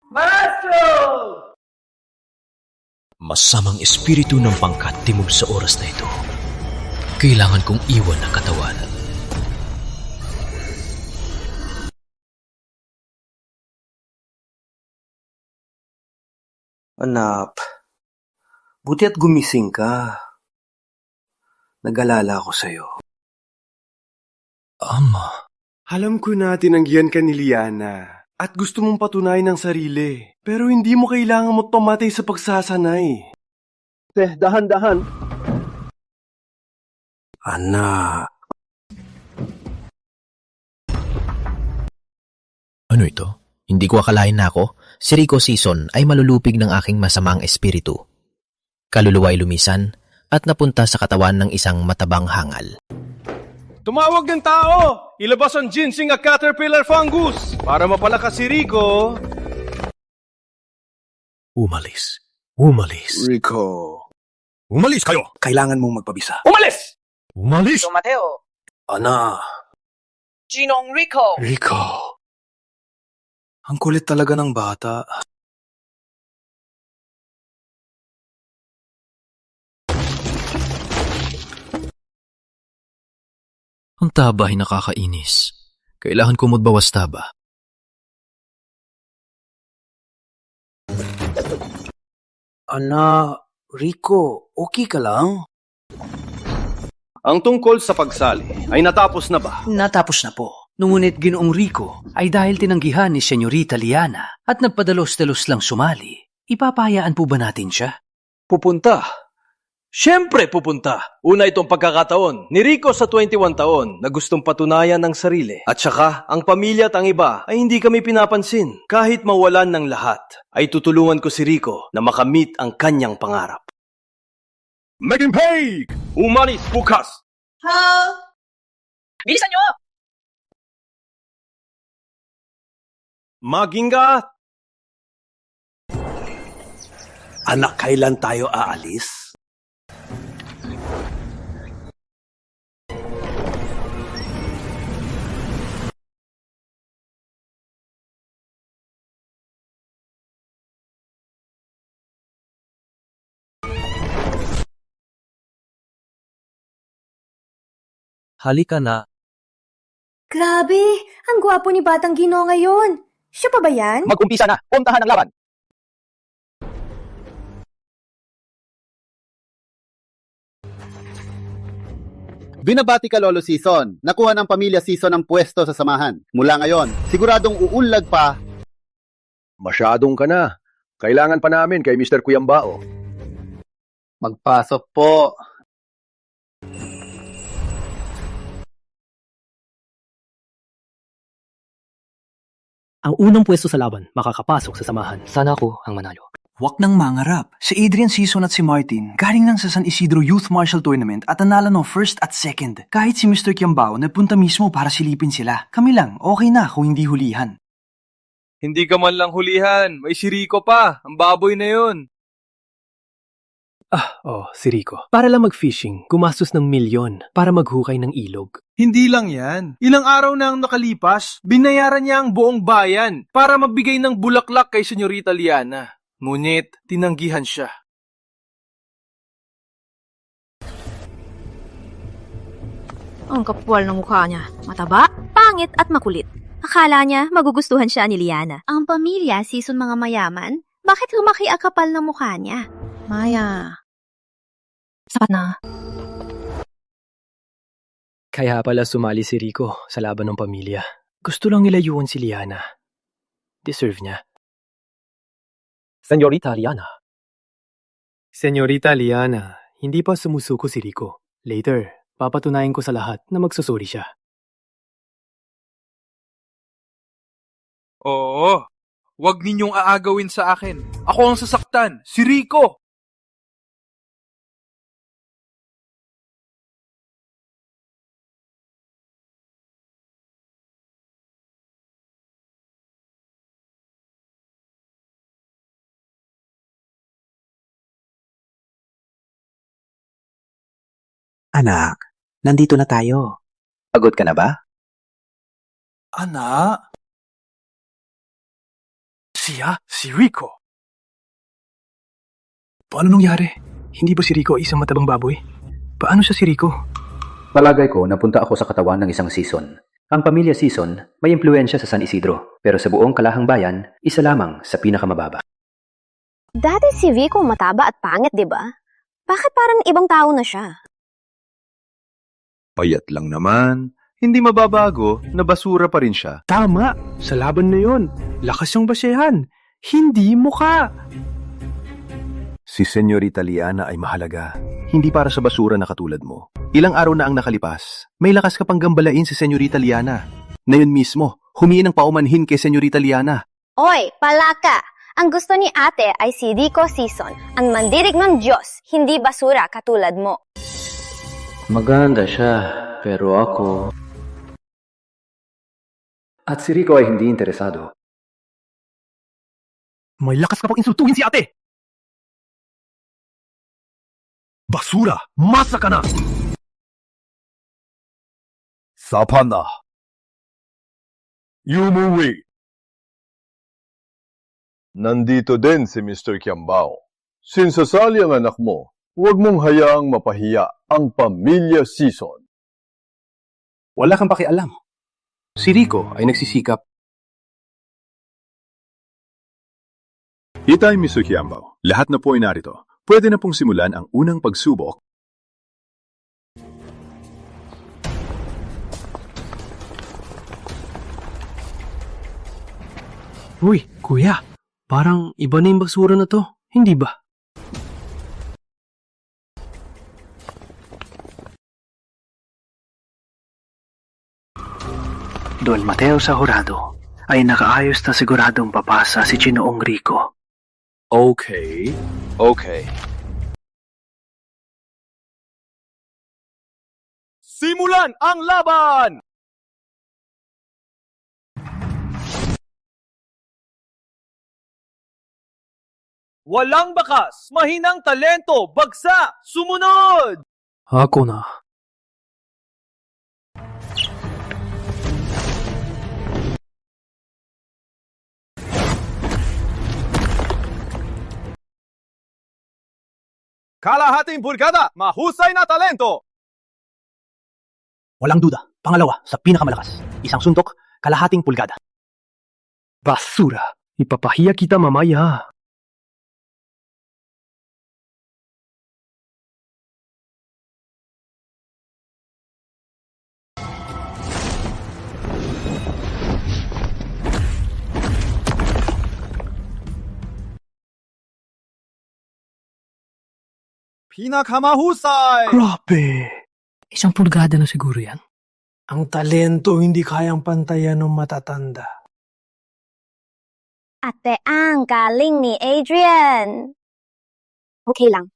Maestro! Masamang espiritu ng pangkat timog sa oras na ito. Kailangan kong iwan ang katawan. Anak, buti at gumising ka. Nag-alala ako sa'yo. Ama. Alam ko na tinanggihan ka ni Liana at gusto mong patunayan ang sarili. Pero hindi mo kailangan mo tumatay sa pagsasanay. Dahan-dahan. Anak, Ano ito? Hindi ko akalain na ako, si Rico Season ay malulupig ng aking masamang espiritu. Kaluluwa ay lumisan at napunta sa katawan ng isang matabang hangal. Tumawag ng tao! Ilabas ang ginseng at caterpillar fungus para mapalakas si Rico. Umalis. Rico, Umalis kayo! kailangan mong magpabisa. Umalis! Umalis! Tito Mateo. Ana, Ginong Rico. Rico. Ang kulit talaga ng bata. Ang taba ay nakakainis. Kailangan ko magbawas taba. Ana, Rico, okay ka lang? Ang tungkol sa pagsali ay natapos na ba? Natapos na po. Ngunit Ginoong Rico ay dahil tinanggihan ni Senyorita Liana at nagpadalos-dalos lang sumali, ipapahayaan po ba natin siya? Pupunta. Siyempre pupunta. Una itong pagkakataon ni Rico sa 21 taon na gustong patunayan ng sarili. At saka, ang pamilya at ang iba ay hindi kami pinapansin. Kahit mawalan ng lahat, ay tutulungan ko si Rico na makamit ang kanyang pangarap. Maging pay! Umalis bukas! Bilisan nyo! Magingat! Anak, kailan tayo aalis? Halika na. Grabe! Ang gwapo ni Batang Ginoo ngayon. Siya pa ba yan? Mag-umpisa na! Puntahan ang laban! Binabati ka, Lolo Season. Nakuha ng pamilya Season ang pwesto sa samahan. Mula ngayon, siguradong uunlad pa. Masyadong ka na. Kailangan pa namin kay Mr. Kuyambao. Magpasok po. Ang unang pwesto sa laban, makakapasok sa samahan. Sana ako ang manalo. Huwag nang mangarap. Si Adrian Season at si Martin, galing lang sa San Isidro Youth Martial Tournament at nanalo ng first at second. Kahit si Mr. Kiambao nagpunta mismo para silipin sila. Kami lang, okay na kung hindi hulihan. Hindi ka man lang hulihan. May si Rico pa. Ang baboy na yun. Si Rico. Para lang mag-fishing, gumastos ng 1,000,000 para maghukay ng ilog. Hindi lang yan. Ilang araw na ang nakalipas, binayaran niya ang buong bayan para magbigay ng bulaklak kay Senyorita Liana. Ngunit, tinanggihan siya. Ang kapwal ng mukha niya. Mataba, pangit at makulit. Akala niya magugustuhan siya ni Liana. Ang pamilya, Season mga mayaman? Bakit humaki ang kapal ng mukha niya? Maya. Sapat na. Kaya pala sumali si Rico sa laban ng pamilya. Gusto lang nilayuan si Liana. Deserve niya. Senyorita Liana. Senyorita Liana, hindi pa sumusuko si Rico. Later, papatunayan ko sa lahat na magsusuri siya. Oo. Huwag ninyong aagawin sa akin. Ako ang sasaktan. Si Rico! Anak, nandito na tayo. Pagod ka na ba? Anak? Siya? Si Rico? Paano nangyari? Hindi ba si Rico ay isang matabang baboy? Paano siya si Rico? Palagay ko napunta ako sa katawan ng isang Season. Ang pamilya Season may impluensya sa San Isidro, pero sa buong Kalahang Bayan, isa lamang sa pinakamababa. Dati si Rico mataba at pangit, di ba? Bakit parang ibang tao na siya? Payat lang naman. Hindi mababago na basura pa rin siya. Tama! Sa laban na yon, lakas yung basehan. Hindi mukha. Si Senyorita Liana ay mahalaga. Hindi para sa basura na katulad mo. Ilang araw na ang nakalipas, may lakas ka pang gambalain si Senyorita Liana. Ngayon mismo, humiin ng paumanhin kay Senyorita Liana. Oy, palaka! Ang gusto ni ate ay si Rico Season, ang mandirig ng Diyos, hindi basura katulad mo. Maganda siya, pero ako... At si Rico ay hindi interesado. May lakas ka pang insultuhin si ate! Basura! Masa ka na! Sapa na! Yumuwi! Nandito din si Mr. Kiambao. Sinsasali ang anak mo, huwag mong hayaang mapahiya ang pamilya Season. Wala kang pakialam. Si Rico ay nagsisikap. Itay, Mr. Kiambao. Lahat na po ay narito. Pwede na pong simulan ang unang pagsubok. Uy, kuya. Parang iba na yung basura na to. Hindi ba? Don Mateo Sahurado ay nakaayos na siguradong papasa si Ginoong Rico. Okay. Simulan ang laban! Walang bakas, mahinang talento, bagsa, sumunod! Ako na. Kalahating pulgada, mahusay na talento! Walang duda. Pangalawa, sa pinakamalakas. Isang suntok, kalahating pulgada. Basura. Ipapahiya kita mamaya. Pinakamahusay! Grabe. Isang pulgada na siguro yan. Ang talento hindi kayang pantayan ng matatanda. Ate, ang galing ni Adrian. Okay lang.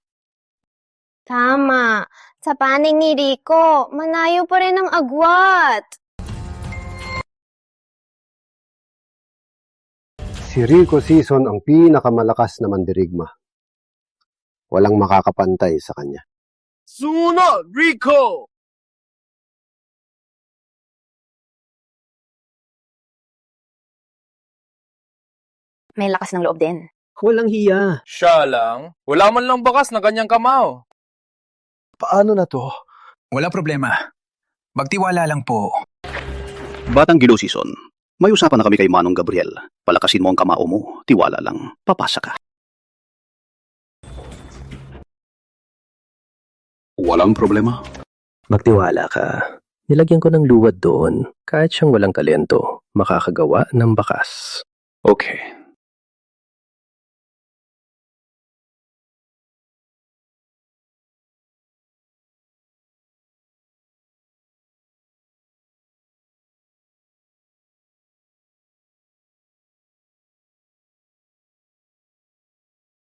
Tama. Sa paning ni Rico, manayo pa rin ang agwat. Si Rico Season ang pinakamalakas na mandirigma. Walang makakapantay sa kanya. Sunod, Rico! May lakas ng loob din. Walang hiya. Siya lang? Wala man lang bakas na ganyang kamao. Paano na to? Wala problema. Magtiwala lang po. Batang Gilo Season, may usapan na kami kay Manong Gabriel. Palakasin mo ang kamao mo, tiwala lang, papasa ka. Walang problema. Magtiwala ka. Nilagyan ko ng luwad doon. Kahit siyang walang talento, makakagawa ng bakas. Okay.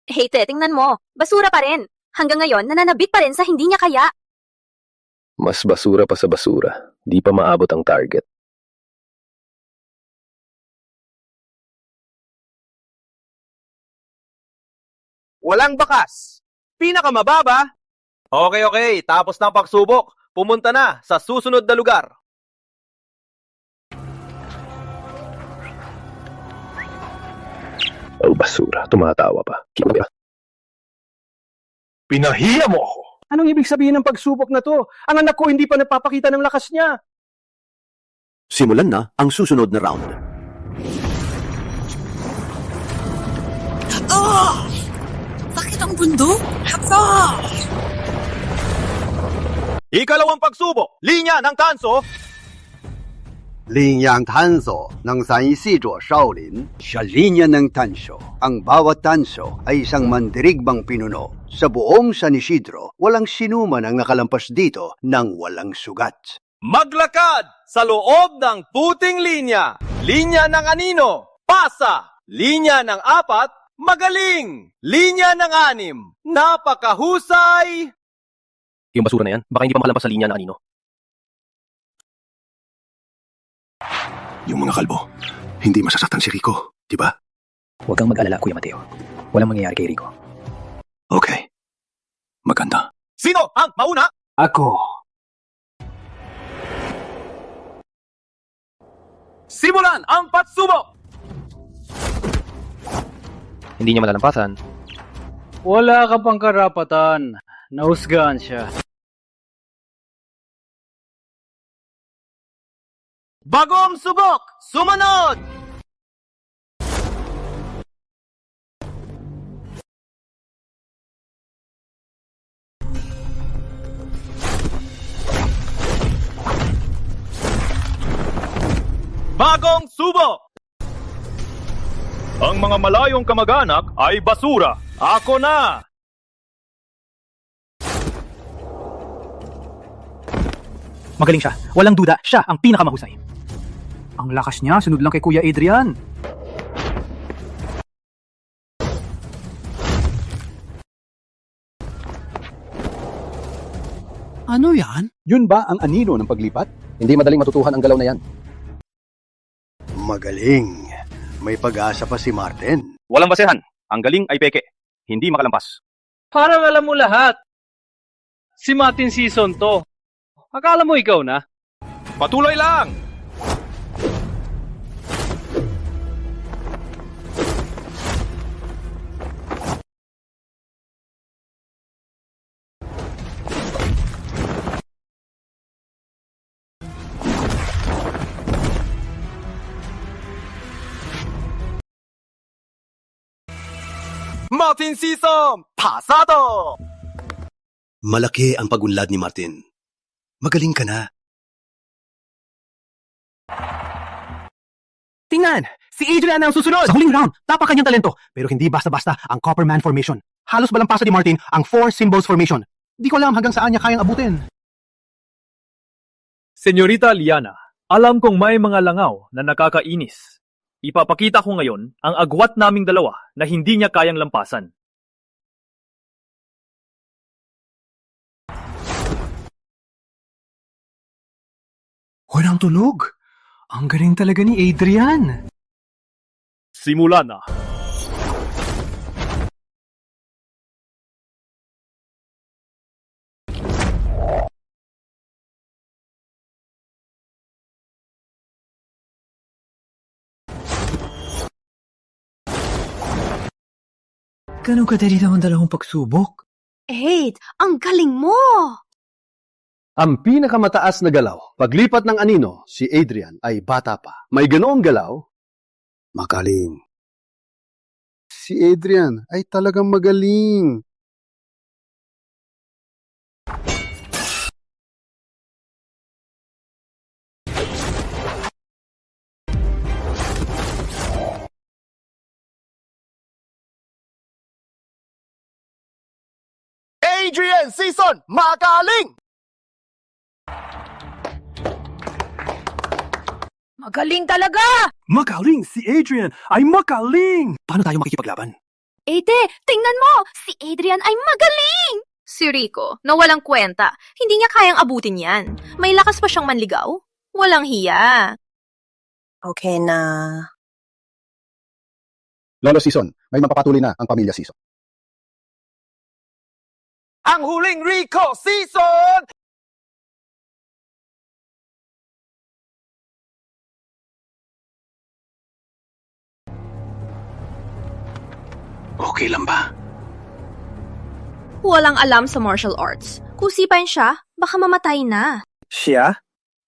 Hey, te, tingnan mo. Basura pa rin. Hanggang ngayon, nananabik pa rin sa hindi niya kaya. Mas basura pa sa basura. Di pa maabot ang target. Walang bakas. Pinakamababa. Okay. Tapos na ang pagsubok. Pumunta na sa susunod na lugar. Basura, tumatawa pa. Pinahiya mo ako! Anong ibig sabihin ng pagsubok na to? Ang anak ko hindi pa nagpapakita ng lakas niya. Simulan na ang susunod na round. Sakit ang bundok? Hapa! Ikalawang pagsubok, linya ng tanso. Linyang tanso ng San-Isidro Shaolin. Sa linya ng tanso, ang bawat tanso ay isang mandirigbang pinuno. Sa buong San Isidro, walang sinuman ang nakalampas dito ng walang sugat. Maglakad sa loob ng puting linya. Linya ng anino, pasa. Linya ng 4, magaling. Linya ng 6, napakahusay. Yung basura na yan, baka hindi pa makalampas sa linya ng anino. Yung mga kalbo, hindi masasaktan si Rico, di ba? Huwag kang mag-alala, Kuya Mateo. Walang mangyayari kay Rico. Okay. Maganda. Sino ang mauna? Ako. Simulan ang pagsubok. Hindi niya malalampasan. Wala ka pang karapatan. Nahusgahan siya. Bagong subok, sumunod! Bagong subok! Ang mga malayong kamag-anak ay basura. Ako na! Magaling siya. Walang duda, siya ang pinakamahusay. Ang lakas niya, sunod lang kay Kuya Adrian. Ano yan? Yun ba ang anino ng paglipat? Hindi madaling matutuhan ang galaw na yan. Magaling. May pag-asa pa si Martin. Walang basehan. Ang galing ay peke. Hindi makalampas. Parang alam mo lahat. Si Martin Season to. Akala mo ikaw na? Patuloy lang! Martin Season, pasado! Malaki ang pagunlad ni Martin. Magaling ka na. Tingnan! Si Adrian ang susunod! Sa huling round, tapak kanyang talento. Pero hindi basta-basta ang Copperman Formation. Halos balampasa ni Martin ang 4 Symbols Formation. Di ko alam hanggang saan niya kayang abutin. Senyorita Liana, alam kong may mga langaw na nakakainis. Ipapakita ko ngayon ang agwat naming dalawa na hindi niya kayang lampasan. Walang tulog. Ang galing talaga ni Adrian. Simula na. Ganun kadali daw ang dalawang pagsubok. Ang galing mo! Ang pinakamataas na galaw, paglipat ng anino, si Adrian ay bata pa. May ganoong galaw? Magaling. Si Adrian ay talagang magaling. Adrian Season, magaling! Magaling talaga! Magaling si Adrian ay magaling! Paano tayo makikipaglaban? Ate, tingnan mo! Si Adrian ay magaling! Si Rico, na walang kwenta, hindi niya kayang abutin yan. May lakas pa siyang manligaw? Walang hiya. Okay na. Lolo Season, may mapapatuloy na ang pamilya Season. Ang huling Rico Season! Okay lang ba? Walang alam sa martial arts. Kung sipain siya, baka mamatay na. Siya?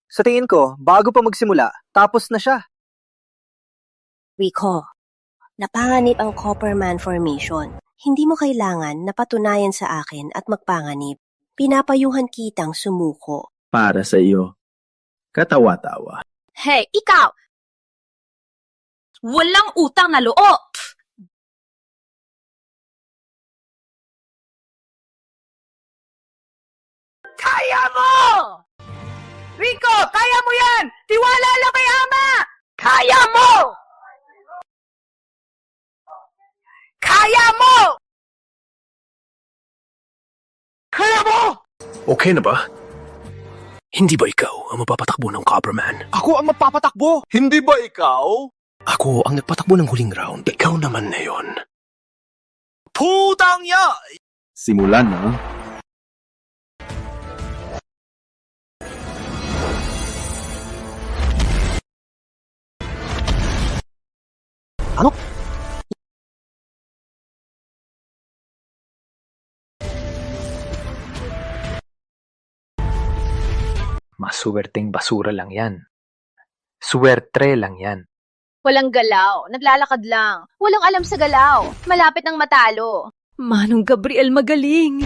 Sa tingin ko, bago pa magsimula, tapos na siya. Rico, napanganib ang Copperman Formation. Hindi mo kailangan na patunayan sa akin at magpanganib. Pinapayuhan kitang sumuko. Para sa iyo. Katawa-tawa. Hey, ikaw! Walang utang na loob! Kaya mo! Rico, kaya mo yan! Tiwala lang kay Ama! Kaya mo! Kaya mo! Kaya mo! Okay na ba? Hindi ba ikaw ang mapapatakbo ng Copperman? Ako ang mapapatakbo! Hindi ba ikaw? Ako ang nagpatakbo ng huling round. Ikaw naman na yon. Putang ya! Simulan na. Ano? Masuwerteng basura lang yan. Suwertre lang yan. Walang galaw, naglalakad lang. Walang alam sa galaw, malapit ng matalo. Manong Gabriel magaling.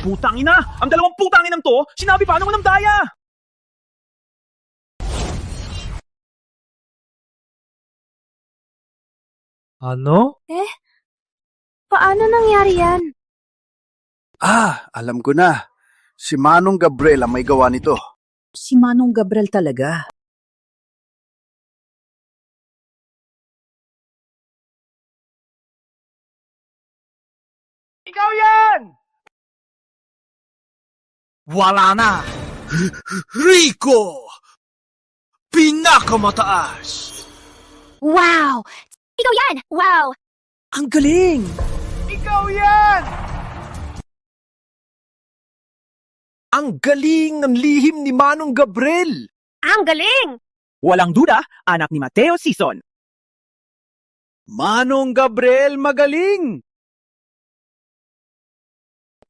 Putang ina! Ang dalawang putang inang to, sinabi pa naman ng daya! Ano? Paano nangyari yan? Alam ko na. Si Manong Gabriel ang may gawa nito. Si Manong Gabriel talaga. Ikaw yan! Wala na! Rico! Pinakamataas! Wow! Ikaw yan! Wow! Ang galing! Ikaw yan! Ang galing ng lihim ni Manong Gabriel! Ang galing! Walang duda, anak ni Mateo Sison. Manong Gabriel magaling!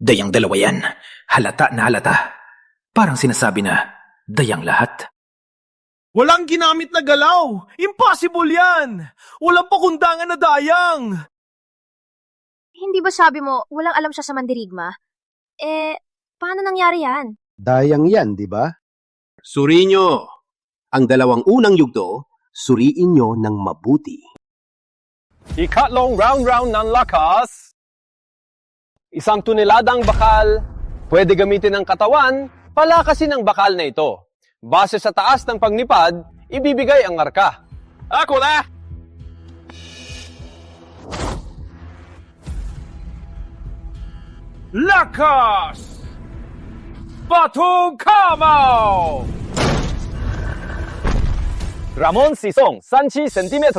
Dayang dalawa yan. Halata na halata. Parang sinasabi na, dayang lahat. Walang ginamit na galaw! Impossible yan! Walang pakundangan na dayang! Hindi ba sabi mo, walang alam siya sa mandirigma? Paano nangyari yan? Dayang yan, di ba? Suriin nyo. Ang dalawang unang yugto, suriin nyo ng mabuti. Ikatlong round ng lakas. Isang tuneladang bakal, pwede gamitin ng katawan, palakasin ang bakal na ito. Base sa taas ng pagnipad, ibibigay ang marka. Ako na! Lakas! Batong Kamao! Ramon Sison, 37 cm.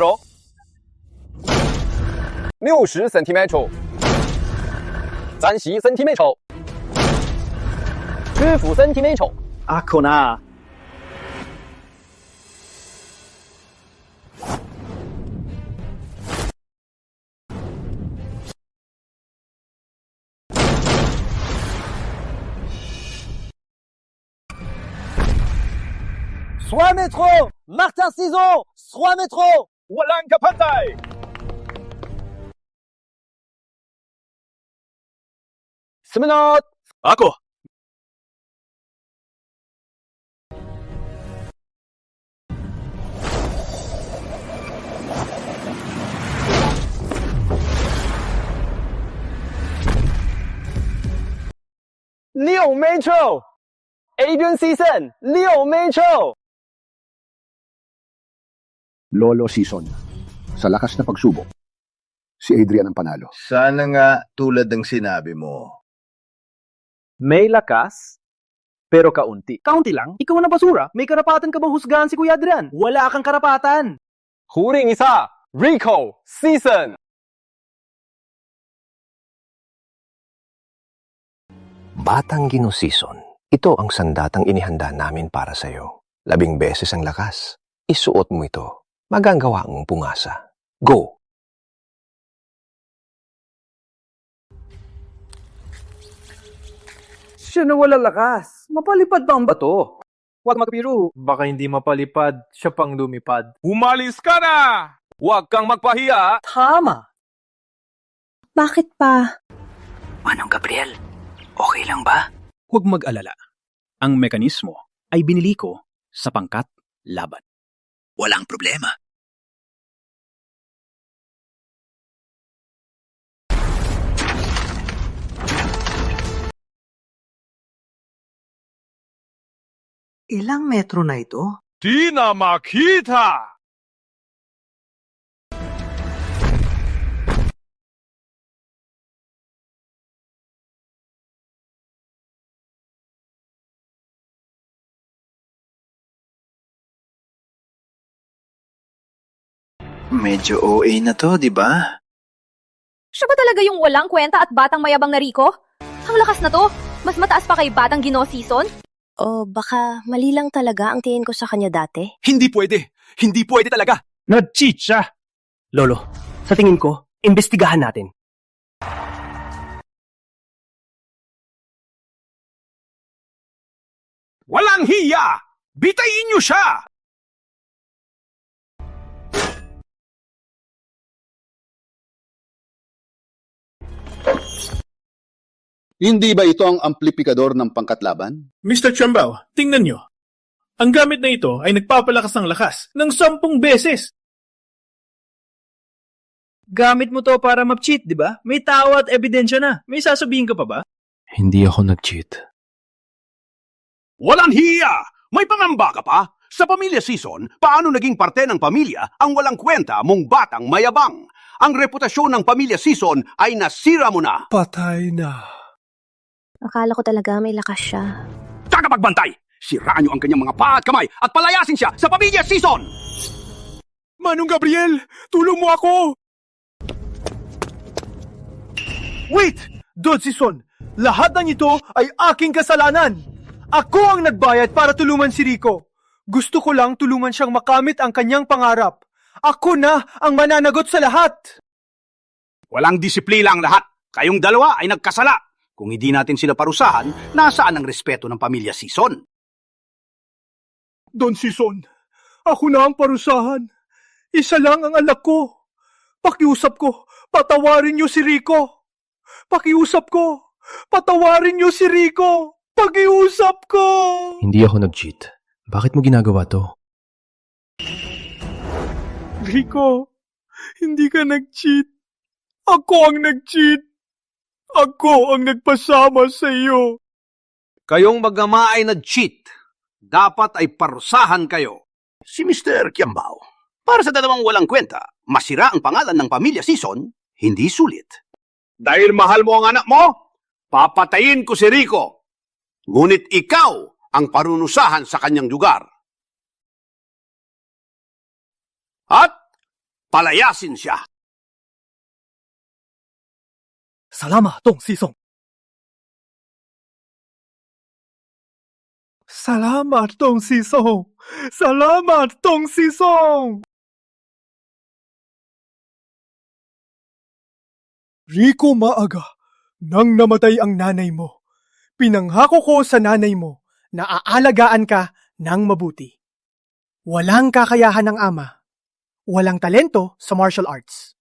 60 cm. 30 cm. 15 cm. Ako na. Soit métro! Martin Cison! Soit métro! Walang kapantay! Sumunod! Ako! Leo Metro! Adrian Season! Leo Metro! Lolo Season. Sa lakas na pagsubok, si Adrian ang panalo. Sana nga tulad ng sinabi mo. May lakas, pero kaunti. Kaunti lang? Ikaw na basura. May karapatan ka bang husgahan si Kuya Adrian? Wala kang karapatan. Huring isa! Rico Season! Batang Gino Season, ito ang sandatang inihanda namin para sa'yo. 10 beses ang lakas. Isuot mo ito. Magagawa mong pumasa. Go! Siya na wala lakas. Mapalipad ba ang bato? Huwag magpiro. Baka hindi mapalipad, siya pang lumipad. Umalis ka na! Huwag kang magpahiya! Tama! Bakit pa? Manong Gabriel, okay lang ba? Huwag mag-alala. Ang mekanismo ay binili ko sa pangkat laban. Walang problema. Ilang metro na ito? Di na makita! Medyo OA na to, di ba? Siya ba talaga yung walang kwenta at batang mayabang na Rico? Ang lakas na to! Mas mataas pa kay batang Ginoo Season? O baka mali lang talaga ang tingin ko sa kanya dati? Hindi pwede! Hindi pwede talaga! Nag-cheat siya! Lolo, sa tingin ko, imbestigahan natin. Walang hiya! Bitayin niyo siya! Hindi ba ito ang amplifikador ng pangkatlaban? Mr. Chambao, tingnan nyo. Ang gamit na ito ay nagpapalakas ng lakas ng 10 beses. Gamit mo to para mag-cheat, di ba? May tao at ebidensya na. May sasabihin ka pa ba? Hindi ako nag-cheat. Walang hiya! May pangamba ka pa? Sa Pamilya Season, paano naging parte ng pamilya ang walang kwenta mong batang mayabang? Ang reputasyon ng Pamilya Season ay nasira mo na. Patay na. Akala ko talaga may lakas siya. Tagapagbantay! Siraan niyo ang kanyang mga paa at kamay at palayasin siya sa Pamilya Season! Manong Gabriel, tulong mo ako! Wait! Don Sison, lahat ng ito ay aking kasalanan. Ako ang nagbayad para tulungan si Rico. Gusto ko lang tulungan siyang makamit ang kanyang pangarap. Ako na ang mananagot sa lahat. Walang disiplina ang lahat. Kayong dalawa ay nagkasala. Kung hindi natin sila parusahan, nasaan ang respeto ng Pamilya Season? Don Sison, ako na ang parusahan. Isa lang ang anak ko. Pakiusap ko, patawarin niyo si Rico. Pakiusap ko, patawarin niyo si Rico. Pakiusap ko! Hindi ako nag-cheat. Bakit mo ginagawa to? Rico, hindi ka nag-cheat. Ako ang nag-cheat. Ako ang nagpasama sa iyo. Kayong mag-ama ay nag-cheat. Dapat ay parusahan kayo. Si Mr. Kiambao, para sa dalawang walang kwenta, masira ang pangalan ng Pamilya Season, hindi sulit. Dahil mahal mo ang anak mo, papatayin ko si Rico. Ngunit ikaw ang parunusahan sa kanyang lugar. At palayasin siya. Salamat, Dong Sisong. Salamat, Dong Sisong. Salamat, Dong Sisong. Rico Maaga, nang namatay ang nanay mo, pinanghako ko sa nanay mo na aalagaan ka ng mabuti. Walang kakayahan ng ama. Walang talento sa martial arts.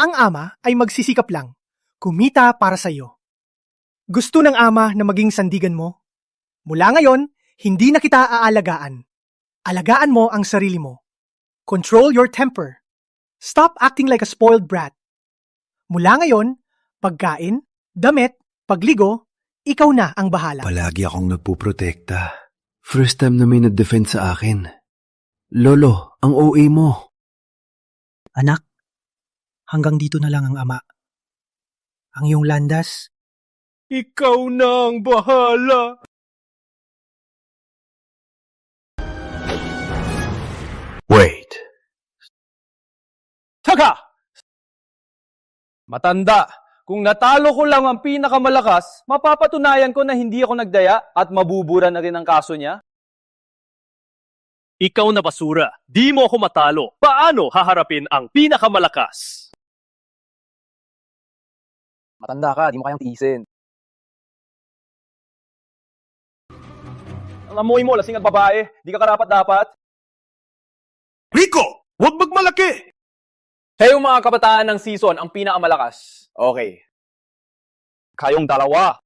Ang ama ay magsisikap lang, kumita para sa iyo. Gusto ng ama na maging sandigan mo? Mula ngayon, hindi na kita aalagaan. Alagaan mo ang sarili mo. Control your temper. Stop acting like a spoiled brat. Mula ngayon, pagkain, damit, pagligo, ikaw na ang bahala. Palagi akong nagpuprotekta. First time na may nag-defend sa akin. Lolo, ang OA mo. Anak, hanggang dito na lang ang ama. Ang iyong landas, ikaw na ang bahala. Wait. Taka! Matanda, kung natalo ko lang ang pinakamalakas, mapapatunayan ko na hindi ako nagdaya at mabubura na rin ang kaso niya. Ikaw na basura, di mo ako matalo. Paano haharapin ang pinakamalakas? Matanda ka, di mo kayang tiisin. Amoy mo, lasing at babae. Di ka karapat-dapat. Rico, huwag magmalaki! Hey, mga kabataan ng season, ang pinakamalakas. Okay. Kayong dalawa.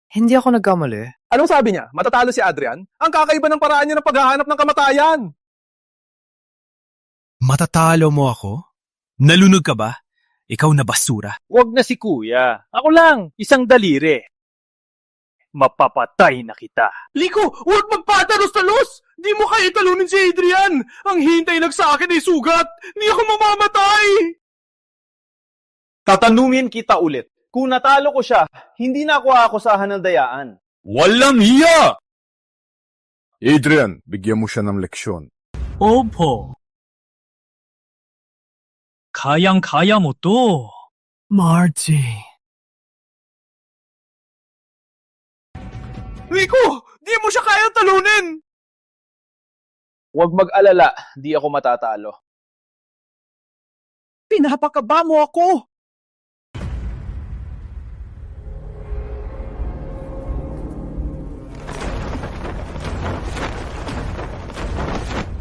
Hindi ako nagkamali. Anong sabi niya? Matatalo si Adrian? Ang kakaiba ng paraan niya ng paghahanap ng kamatayan. Matatalo mo ako? Nalunod ka ba? Ikaw na basura. Huwag na si kuya. Ako lang, isang daliri. Mapapatay na kita. Rico, huwag magpatalos-talos! Di mo kaya talunin si Adrian! Ang hintay lang sa akin ay sugat! Di ako mamamatay! Tatanungin kita ulit. Kung natalo ko siya, hindi na ako aakusahan ng dayaan. Walang hiya! Adrian, bigyan mo siya ng leksyon. Opo. Kayang-kaya mo to. Marty. Rico, di mo siya kayang talunin! Huwag mag-alala, di ako matatalo. Pinapakaba mo ako!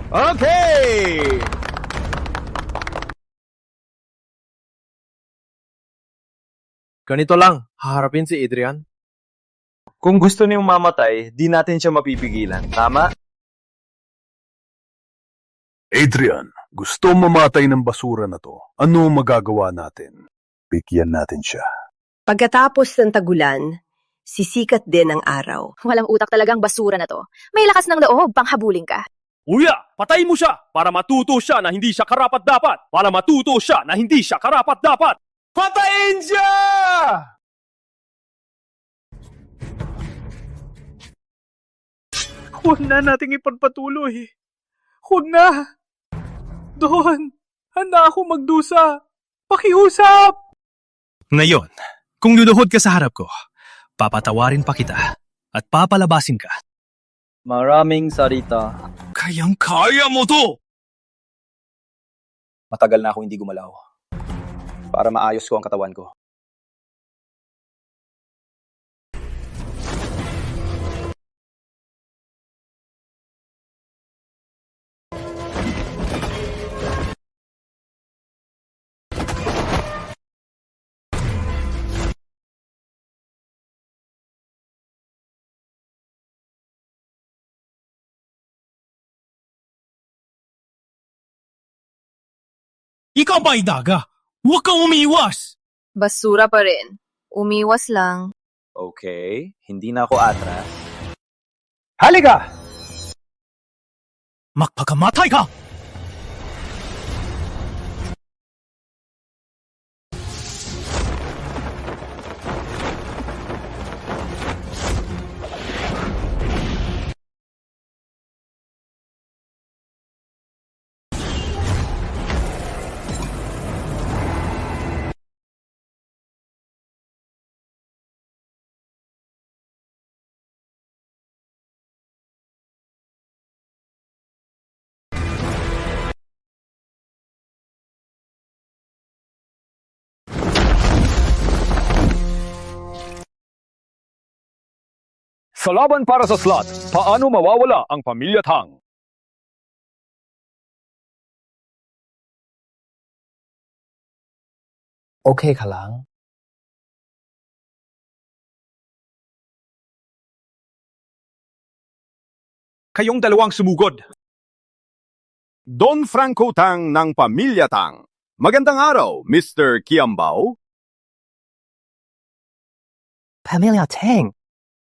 Okay! Ganito lang, haharapin si Adrian. Kung gusto niyong mamatay, di natin siya mapipigilan. Tama? Adrian, gusto mamatay ng basura na to. Ano magagawa natin? Bigyan natin siya. Pagkatapos ng tagulan, sisikat din ang araw. Walang utak talagang basura na to. May lakas ng loob, panghabulin ka. Uya, patay mo siya para matuto siya na hindi siya karapat-dapat. Para matuto siya na hindi siya karapat-dapat. Patayin siya! Huwag na nating ipagpatuloy. Huwag na. Doon, handa ako magdusa. Pakiusap! Ngayon, kung luluhod ka sa harap ko, papatawarin pa kita at papalabasin ka. Maraming salita. Kayang-kaya mo to! Matagal na ako hindi gumalaw. Para maayos ko ang katawan ko. Ikaw ba idaga? Huwag kang umiwas! Basura pa rin. Umiwas lang. Okay, hindi na ako atras. Halika! Magpakamatay ka! Sa laban para sa slot, paano mawawala ang Pamilya Tang? Okay ka lang? Kayong dalawang sumugod. Don Franco Tang ng Pamilya Tang. Magandang araw, Mr. Kiambao. Pamilya Tang.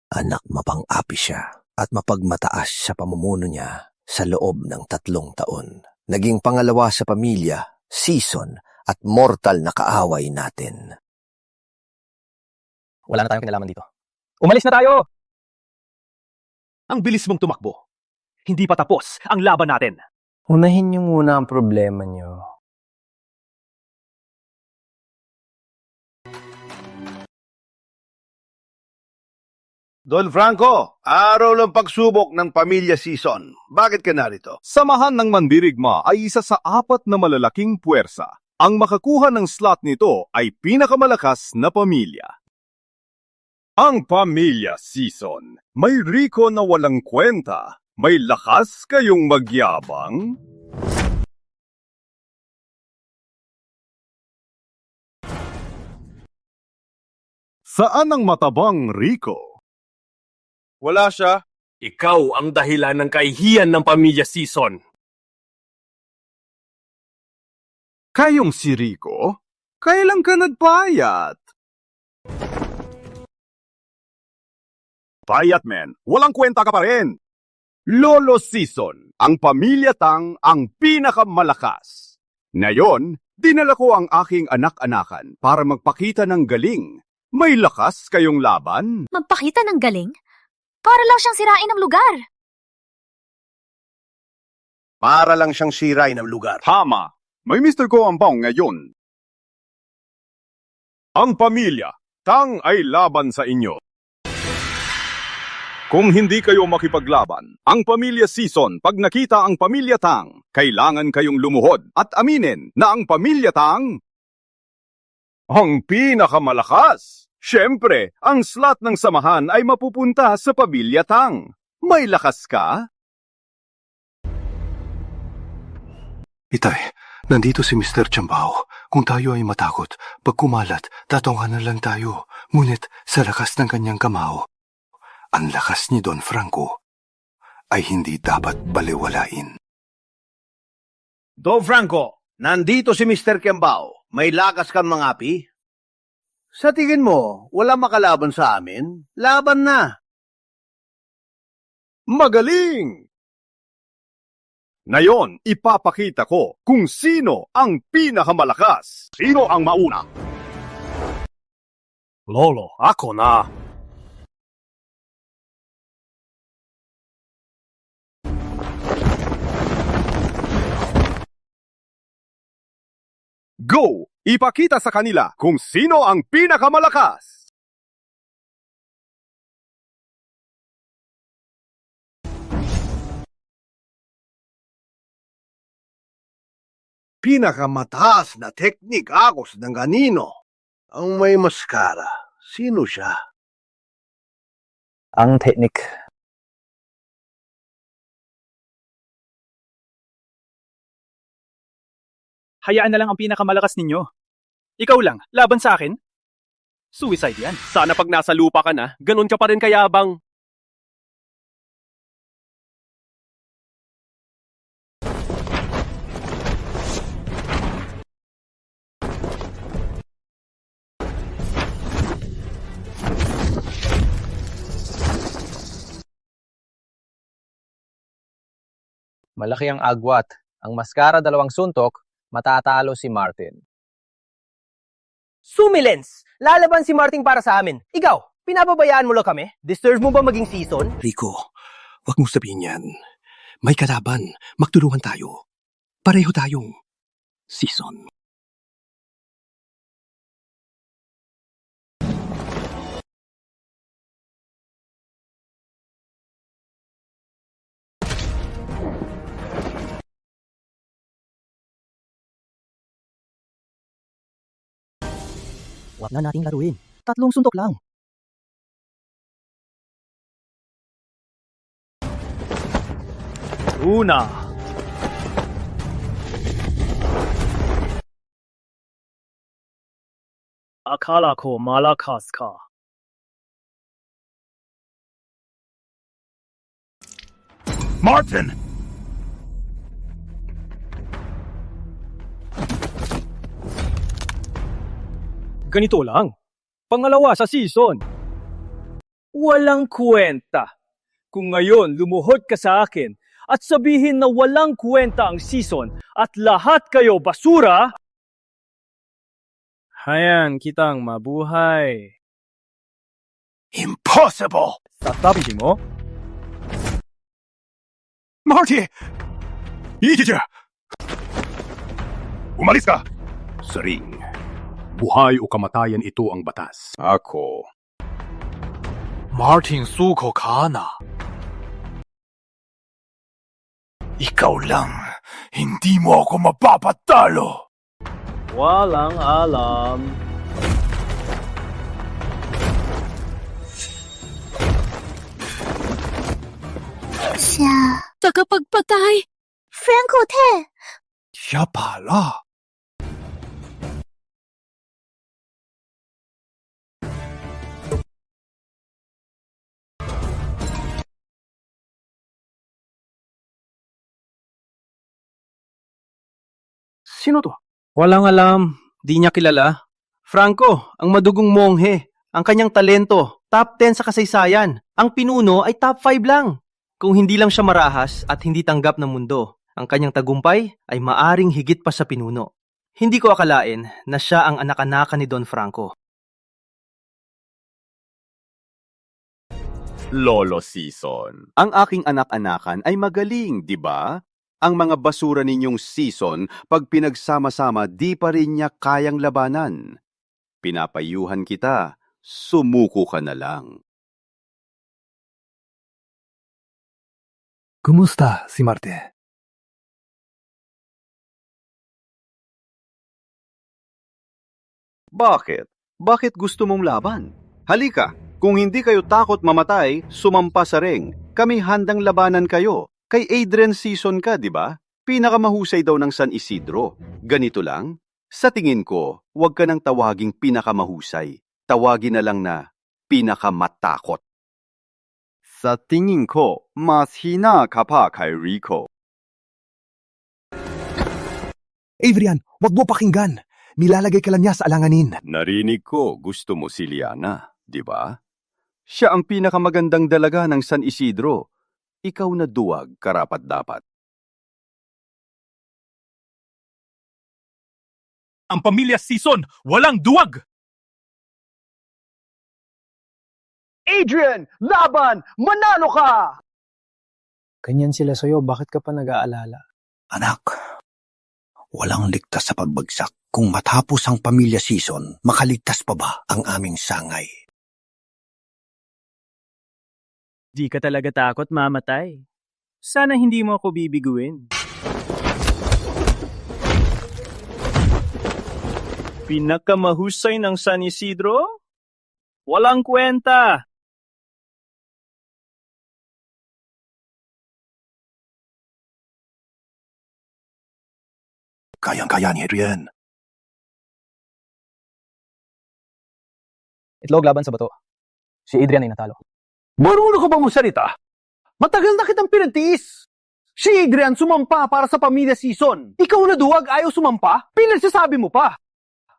Anak mapang-api siya at mapagmataas sa pamumuno niya sa loob ng 3 taon. Naging pangalawa sa pamilya, season at mortal na kaaway natin. Wala na tayong kinalaman dito. Umalis na tayo! Ang bilis mong tumakbo. Hindi pa tapos ang laban natin. Unahin niyo muna ang problema niyo. Don Franco, araw ng pagsubok ng Pamilya Season. Bakit ka narito? Samahan ng Mandirigma ay isa sa 4 na malalaking puwersa. Ang makakuha ng slot nito ay pinakamalakas na pamilya. Ang pamilya Season, may Rico na walang kwenta. May lakas kayong magyabang? Saan ang matabang Rico? Wala siya. Ikaw ang dahilan ng kahihiyan ng pamilya Season. Kayong si Rico? Kailan ka nagpayat? Payat men, walang kwenta ka pa rin. Lolo Season, ang pamilya Tang ang pinakamalakas. Ngayon, dinala ko ang aking anak-anakan para magpakita ng galing. May lakas kayong laban? Magpakita ng galing? Para lang siyang sirain ang lugar. Para lang siyang sirain ng lugar. Tama. May Mr. Kiambao ngayon. Ang pamilya Tang ay laban sa inyo. Kung hindi kayo makipaglaban, ang pamilya Season, pag nakita ang pamilya Tang, kailangan kayong lumuhod at aminin na ang pamilya Tang ang pinakamalakas. Siyempre, ang slot ng samahan ay mapupunta sa pamilya Tang. May lakas ka? Itay, nandito si Mr. Kiambao. Kung tayo ay matakot, pag kumalat, tatanganan lang tayo. Ngunit sa lakas ng kanyang kamao, ang lakas ni Don Franco ay hindi dapat baliwalain. Don Franco, nandito si Mr. Kiambao. May lakas kang mangapi? Sa tingin mo, wala makalaban sa amin? Laban na! Magaling! Ngayon, ipapakita ko kung sino ang pinakamalakas. Sino ang mauna? Lolo, ako na. Go! Ipakita sa kanila kung sino ang pinakamalakas! Pinakamataas na teknik agos ng kanino. Ang may maskara, sino siya? Ang teknik. Hayaan na lang ang pinakamalakas ninyo. Ikaw lang, laban sa akin? Suicide yan. Sana pag nasa lupa ka na, ganun ka pa rin kayabang. Malaki ang agwat. Ang maskara 2 suntok, matatalo si Martin. Sumilens! Lalaban si Martin para sa amin. Ikaw, pinapabayaan mo lang kami? Deserve mo ba maging Season? Rico, wag mo sabihin yan. May kalaban. Magtulungan tayo. Pareho tayong Season. Huwag na nating laruin. 3 suntok lang. Una. Akala ko malakas ka. Martin! Ganito lang. Pangalawa sa season. Walang kwenta. Kung ngayon lumuhod ka sa akin at sabihin na walang kwenta ang season at lahat kayo basura, hayaan kitang mabuhay. Impossible! Sasabihin mo? Marty! Idiot! Umalis ka! Sa ring. Buhay o kamatayan ito ang batas. Ako. Martin, suko ka na. Ikaw lang, hindi mo ako mapapatalo. Walang alam. Siya. Tagapagpatay. Franco Te. Siya pala. Sino to? Walang alam. Di niya kilala. Franco, ang madugong monghe. Ang kanyang talento, top 10 sa kasaysayan. Ang pinuno ay top 5 lang. Kung hindi lang siya marahas at hindi tanggap ng mundo, ang kanyang tagumpay ay maaring higit pa sa pinuno. Hindi ko akalain na siya ang anak-anakan ni Don Franco. Lolo Season, ang aking anak-anakan ay magaling, di ba? Ang mga basura ninyong Season, pag pinagsama-sama, di pa rin niya kayang labanan. Pinapayuhan kita, sumuko ka na lang. Kumusta si Marte? Bakit? Bakit gusto mong laban? Halika, kung hindi kayo takot mamatay, sumampa sa ring. Kami handang labanan kayo. Kay Adrian Season ka, di ba? Pinakamahusay daw ng San Isidro. Ganito lang? Sa tingin ko, huwag ka nang tawaging pinakamahusay. Tawagin na lang na pinakamatakot. Sa tingin ko, mas hina ka pa kay Rico. Adrian, wag mo pakinggan. Nilalagay ka lang niya sa alanganin. Narinig ko, gusto mo si Liana, di ba? Siya ang pinakamagandang dalaga ng San Isidro. Ikaw na duwag, karapat-dapat. Ang pamilya Season, walang duwag! Adrian! Laban! Manalo ka! Ganyan sila sa'yo, bakit ka pa nag-aalala? Anak, walang ligtas sa pagbagsak. Kung matapos ang pamilya Season, makaligtas pa ba ang aming sangay? Di ka talaga takot mamatay. Sana hindi mo ako bibiguin. Pinakamahusay ng San Isidro? Walang kwenta! Kayang-kaya ni Adrian. Itlog laban sa bato. Si Adrian ay natalo. Marunong ka bang magsalita? Matagal na kitang pinagtiis. Si Adrian sumampa para sa pamilya Season. Ikaw na duwag ayaw sumampa? Pinagsasabi mo pa.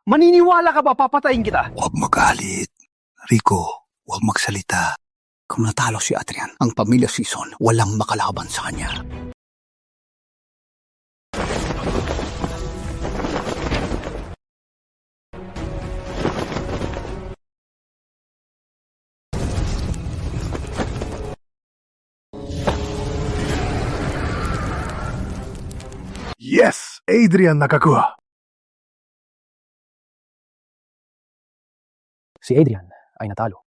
Maniniwala ka ba papatayin kita? Huwag magalit. Rico, huwag magsalita. Kung natalo si Adrian, ang pamilya Season, walang makalaban sa kanya. Yes! Adrian nakakuha. Si Adrian ay natalo.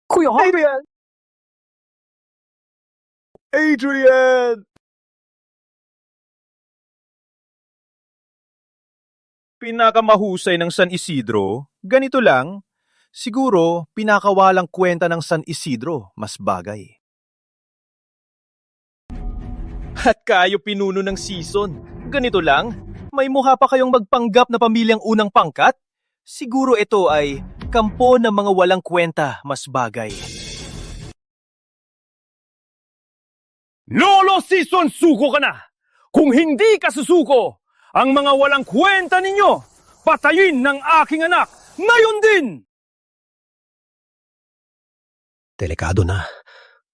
Kuya Adrian! Adrian! Pinakamahusay ng San Isidro? Ganito lang. Siguro, pinakawalang kwenta ng San Isidro, mas bagay. At kayo pinuno ng Season. Ganito lang, may mukha pa kayong magpanggap na pamilyang unang pangkat? Siguro ito ay kampo ng mga walang kwenta, mas bagay. Lolo Season, suko ka na! Kung hindi ka susuko, ang mga walang kwenta ninyo, patayin ng aking anak, ngayon din! Delikado na.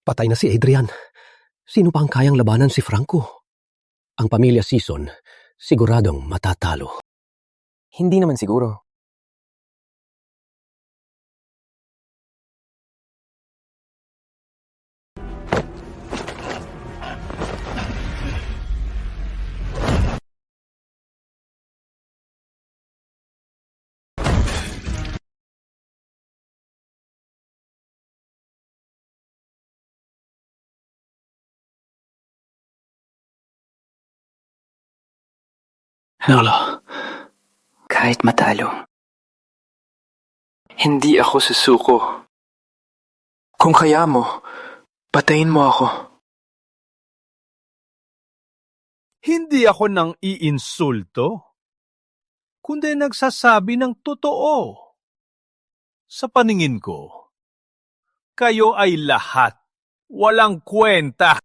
Patay na si Adrian. Sino pa ang kayang labanan si Franco? Ang pamilya Season, siguradong matatalo. Hindi naman siguro. Lolo, kahit matalo, hindi ako susuko. Kung kaya mo, patayin mo ako. Hindi ako nang iinsulto, kundi nagsasabi ng totoo. Sa paningin ko, kayo ay lahat walang kwenta.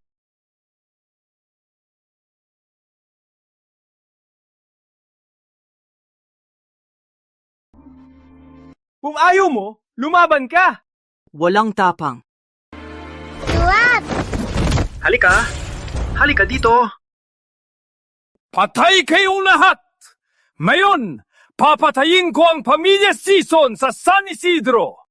Kung ayaw mo, lumaban ka! Walang tapang. Tuwad! Halika! Halika dito! Patay kayong lahat! Ngayon, papatayin ko ang pamilya Sison sa San Isidro!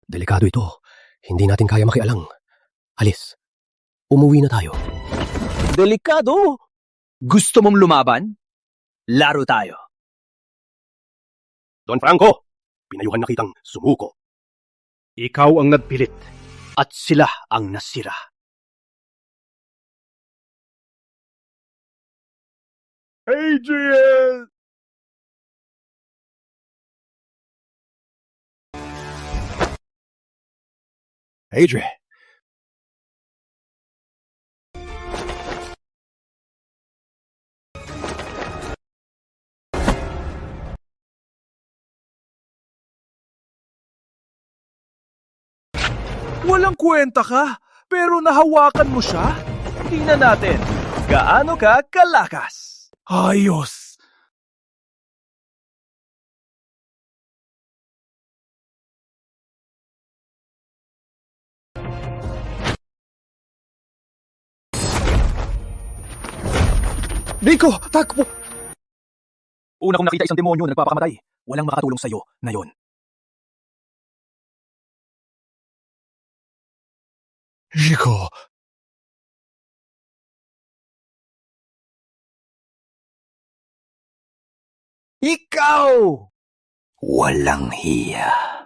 Delikado ito. Hindi natin kaya makialang. Alis. Umuwi na tayo. Delikado? Gusto mong lumaban? Laro tayo. Don Franco, pinayuhan na kitang sumuko. Ikaw ang nagpilit at sila ang nasira. Adrian! Adrian. Walang kwenta ka, pero nahawakan mo siya? Tingnan natin, gaano ka kalakas? Ayos! Rico, takbo! Una kong nakita isang demonyo na nagpapakamatay. Walang makatulong sa'yo na yon. Rico! Ikaw! Walang hiya.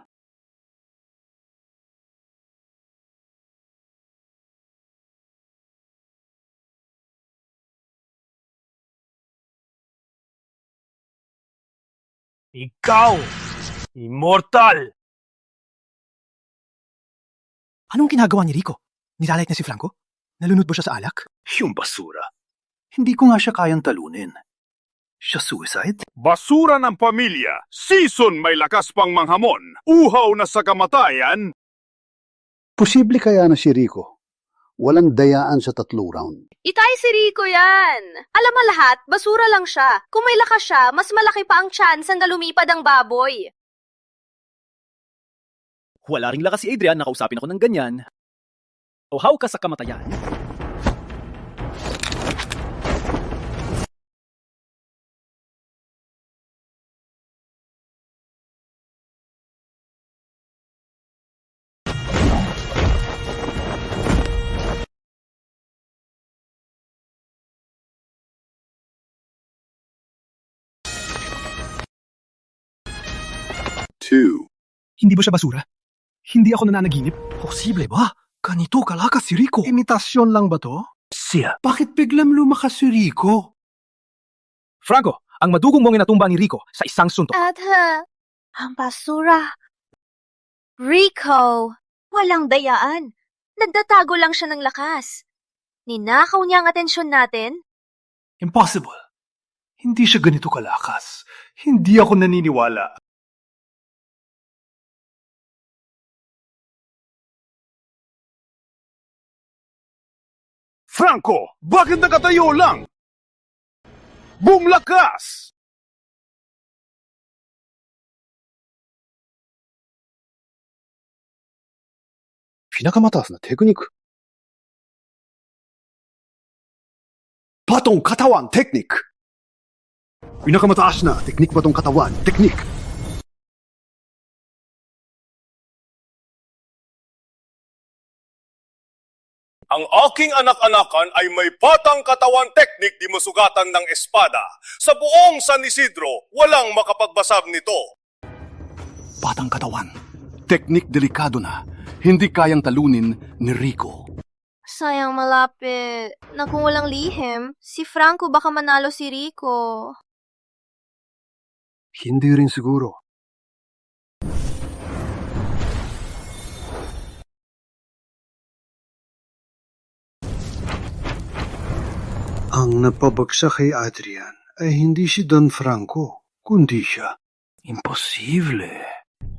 Ikaw! Immortal! Anong ginagawa ni Rico? Nilalait na si Franco? Nalunod ba siya sa alak? Yung basura. Hindi ko nga siya kayang talunin. Siya suicide? Basura ng pamilya. Season may lakas pang manghamon. Uhaw na sa kamatayan. Posible kaya na si Rico? Walang dayaan sa 3 round. Itay si Rico yan! Alam mo lahat, basura lang siya. Kung may lakas siya, mas malaki pa ang chance na lumipad ang baboy. Wala ring lakas si Adrian, nakausapin ako ng ganyan. Uhaw ka sa kamatayan. Hindi ba siya basura? Hindi ako nananaginip? Posible ba? Ganito kalakas si Rico. Imitasyon lang ba to? Siya. Bakit biglang lumakas si Rico? Franco, ang madugong mong inatumba ni Rico sa isang suntok. Ang basura. Rico, walang dayaan. Nagtatago lang siya ng lakas. Ninakaw niya ang atensyon natin. Impossible. Hindi siya ganito kalakas. Hindi ako naniniwala. Franco, bakit nakatayo lang? Bumlakas! Pinakamataas na teknik. Patong katawan teknik. Pinakamataas na teknik patong katawan teknik. Ang aking anak-anakan ay may patang katawan teknik di masugatan ng espada. Sa buong San Isidro, walang makapagbasab nito. Patang katawan. Teknik delikado na. Hindi kayang talunin ni Rico. Sayang malapit. Na kung walang lihim, si Franco baka manalo si Rico. Hindi rin siguro. Ang napabagsak kay Adrian ay hindi si Don Franco, kundi siya. Imposible.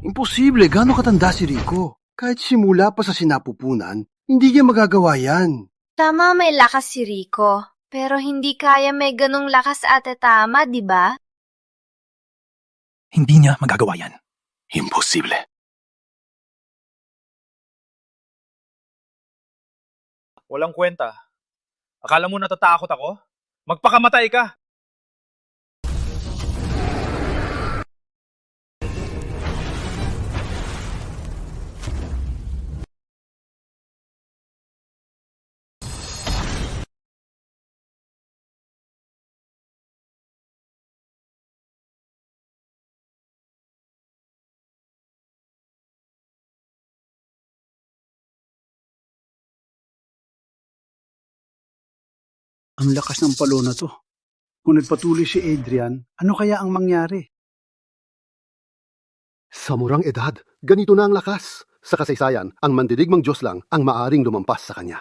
Imposible. Gano'ng katanda si Rico? Kahit simula pa sa sinapupunan, hindi niya magagawa yan. Tama, may lakas si Rico. Pero hindi kaya may ganong lakas Ate Tama, di ba? Hindi niya magagawa yan. Imposible. Walang kwenta. Akala mo natatakot ako? Magpakamatay ka! Ang lakas ng palo na to. Kung nagpatuloy si Adrian, ano kaya ang mangyari? Sa murang edad, ganito na ang lakas. Sa kasaysayan, ang mandidigmang Diyos lang ang maaring lumampas sa kanya.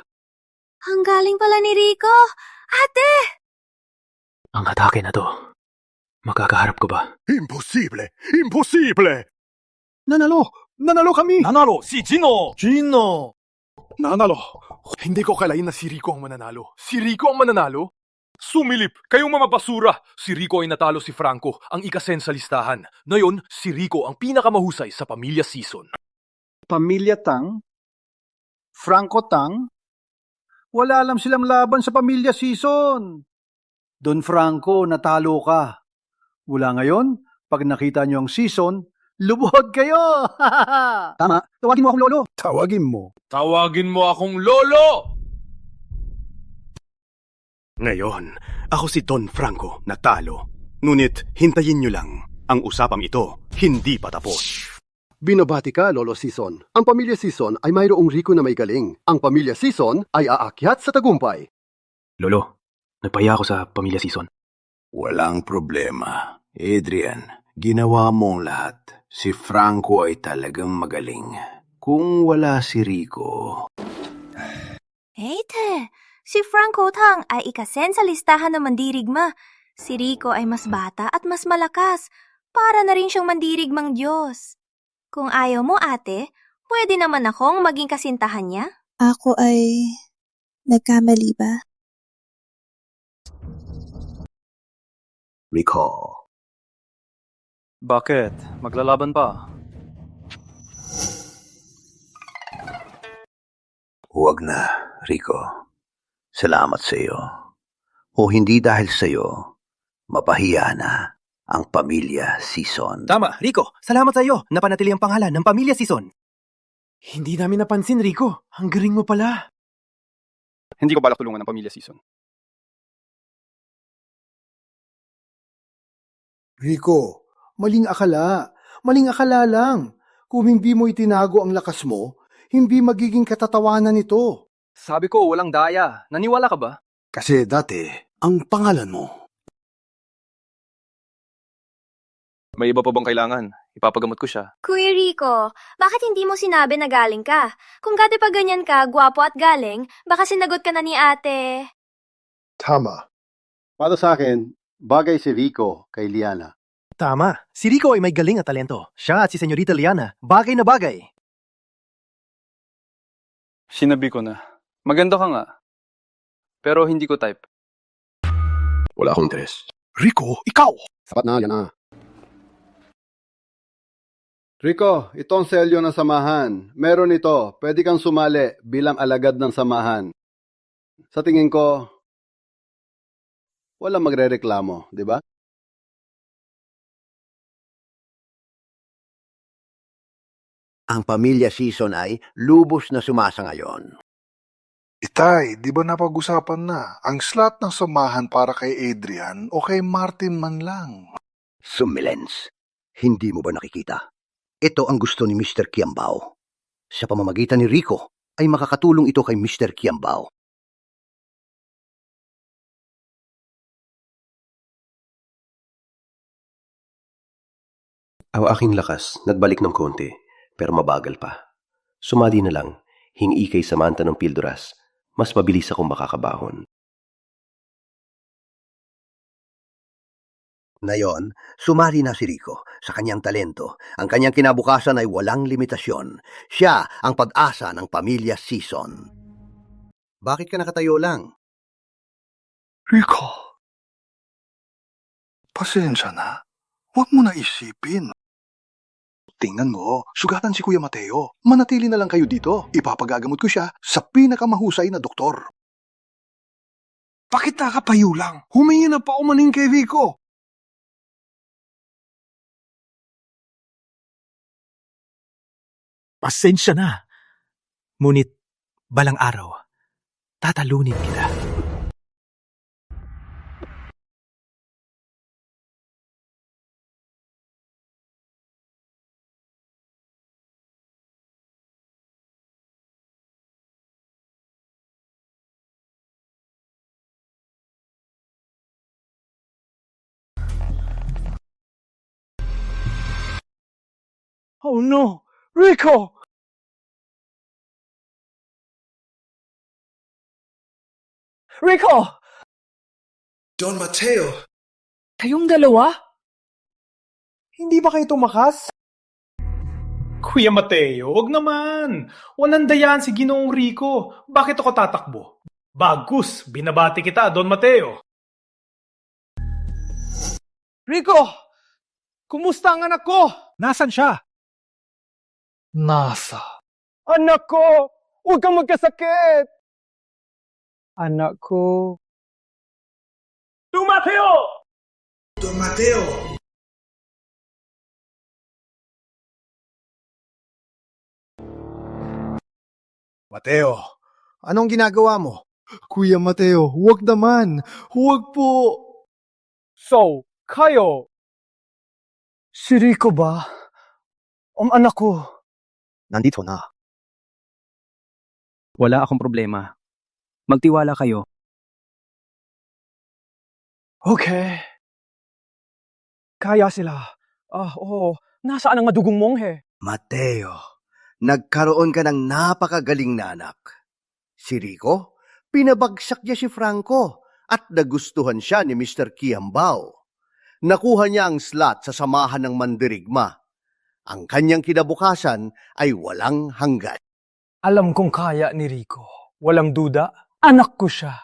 Ang galing pala ni Rico! Ate! Ang atake na to, makakaharap ko ba? Imposible! Imposible! Nanalo! Nanalo kami! Nanalo si Gino! Gino! Nanalo! Hindi ko kalain na si Rico ang mananalo. Si Rico ang mananalo? Sumilip, kayong mga basura! Si Rico ay natalo si Franco, ang ikasen sa listahan. Ngayon, si Rico ang pinakamahusay sa Pamilya Season. Pamilya Tang? Franco Tang? Wala alam silang laban sa Pamilya Season. Don Franco, natalo ka. Mula ngayon, pag nakita niyo ang season, lubog kayo! Tama, tawagin mo akong lolo. Tawagin mo. Tawagin mo akong lolo! Ngayon, ako si Don Franco, natalo. Ngunit, hintayin nyo lang. Ang usapang ito, hindi pa tapos. Binabati ka, Lolo Season. Ang Pamilya Season ay mayroong Rico na may galing. Ang Pamilya Season ay aakyat sa tagumpay. Lolo, nagpahiya ako sa Pamilya Season. Walang problema. Adrian, ginawa mo ang lahat. Si Franco ay talagang magaling. Kung wala si Rico... Ate, si Franco Tang ay ikasen sa listahan ng mandirigma. Si Rico ay mas bata at mas malakas. Para na rin siyang mandirigmang Diyos. Kung ayaw mo, ate, pwede naman akong maging kasintahan niya. Ako ay nagkamali ba? Rico. Bakit? Maglalaban pa? Huwag na, Rico. Salamat sa iyo. O hindi dahil sa iyo, mapahiya na ang Pamilya Season. Tama, Rico. Salamat sa iyo. Napanatili ang pangalan ng Pamilya Season. Hindi namin napansin, Rico. Ang galing mo pala. Hindi ko balak tulungan ng Pamilya Season. Rico, maling akala. Maling akala lang. Kung hindi mo itinago ang lakas mo, hindi magiging katatawanan ito. Sabi ko, walang daya. Naniwala ka ba? Kasi dati, ang pangalan mo. May iba pa bang kailangan? Ipapagamot ko siya. Kuya Rico, bakit hindi mo sinabi na galing ka? Kung dati pa ganyan ka, gwapo at galing, baka sinagot ka na ni ate. Tama. Para sa akin, bagay si Rico kay Liana. Tama. Si Rico ay may galing at talento. Siya at si Senyorita Liana, bagay na bagay. Sinabi ko na. Maganda ka nga. pero hindi ko type. Wala akong interes. Rico, ikaw! Sapat na, yan na. Rico, itong selyo ng samahan. Meron ito. Pwede kang sumali bilang alagad ng samahan. Sa tingin ko, walang magrereklamo, di ba? Ang pamilya Season ay lubos na sumasa ngayon. Itay, di ba napag-usapan na ang slot ng samahan para kay Adrian o kay Martin man lang? Sumilens, hindi mo ba nakikita? Ito ang gusto ni Mr. Kiambao. Sa pamamagitan ni Rico, ay makakatulong ito kay Mr. Kiambao. Ang aking lakas, nagbalik ng konti, pero mabagal pa. Sumali na lang, hingi kay Samantha ng Pilduras, mas mabilis akong makakabahon. Ngayon, sumali na si Rico sa kanyang talento. Ang kanyang kinabukasan ay walang limitasyon. Siya ang pag-asa ng pamilya Season. Bakit ka nakatayo lang? Rico, pasensya na. Huwag mo na isipin. Tingnan mo, sugatan si Kuya Mateo. Manatili na lang kayo dito. Ipapagagamot ko siya sa pinakamahusay na doktor. Bakit nakapayo lang? Humingi na pa umaning kay Rico. Pasensya na. Ngunit, balang araw, tatalunin kita. Oh no! Rico! Rico! Don Mateo! Kayong dalawa? Hindi ba kayo tumakas? Kuya Mateo, wag naman. Walang dayaan si Ginoong Rico. Bakit ako tatakbo? Bagus, binabati kita, Don Mateo. Rico! Kumusta ang anak ko? Nasaan siya? Nasa. Anak ko! Huwag kang magkasakit! Anak ko. Don Mateo! Don Mateo! Mateo, anong ginagawa mo? Kuya Mateo, huwag naman. Huwag po. So, kayo. Si Rico ba? Ang anak ko. Nandito na. Wala akong problema. Magtiwala kayo. Okay. Kaya sila. Oo. Nasaan ang madugong monghe? Mateo, nagkaroon ka ng napakagaling na anak. Si Rico, pinabagsak niya si Franco at nagustuhan siya ni Mr. Kiambao. Nakuha niya ang slot sa samahan ng mandirigma. Ang kanyang kinabukasan ay walang hanggan. Alam kong kaya ni Rico. Walang duda, anak ko siya.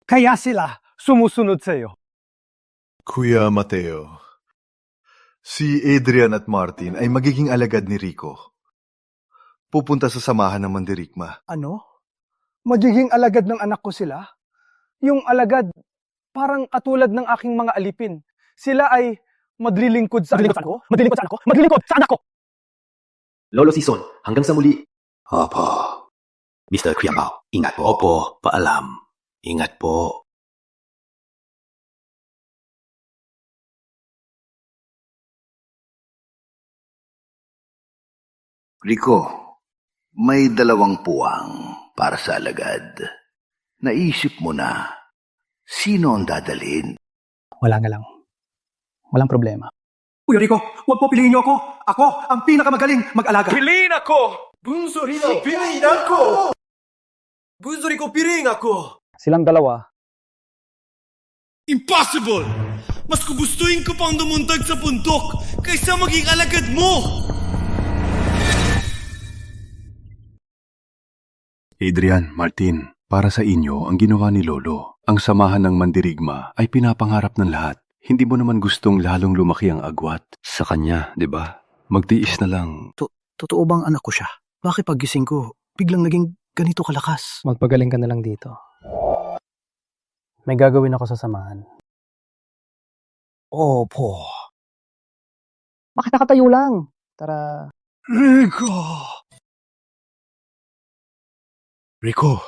Kaya sila sumusunod sa iyo. Kuya Mateo, si Adrian at Martin ay magiging alagad ni Rico. Pupunta sa samahan ng mandirigma. Ano? Magiging alagad ng anak ko sila? Yung alagad, parang katulad ng aking mga alipin. Sila ay maglilingkod sa anak ko? Maglilingkod sa anak ko? Maglilingkod sa anak ko! Lolo Season, hanggang sa muli. Opo. Mr. Kiambao, ingat po. Opo, paalam. Ingat po. Rico, may 2 puwang para sa alagad. Naisip mo na, sino ang dadalhin? Wala nga lang. Walang problema. Kuya Rico, huwag po piliin niyo ako. Ako ang pinakamagaling mag-alaga. Piliin ako! Bunso Rico, piliin ako! Bunso Rico, piliin ako! Silang dalawa. Impossible! Mas gugustuhin ko pang dumuntag sa bundok kaysa maging alagad mo! Adrian, Martin, para sa inyo ang ginawa ni Lolo. Ang samahan ng mandirigma ay pinapangarap ng lahat. Hindi mo naman gustong lalong lumaki ang agwat. Sa kanya, di ba? Magtiis na lang. Totoo bang anak ko siya? Bakit paggising ko, biglang naging ganito kalakas? Magpagaling ka na lang dito. May gagawin ako sa samahan. Opo. Bakit nakatayo lang? Tara. Rico,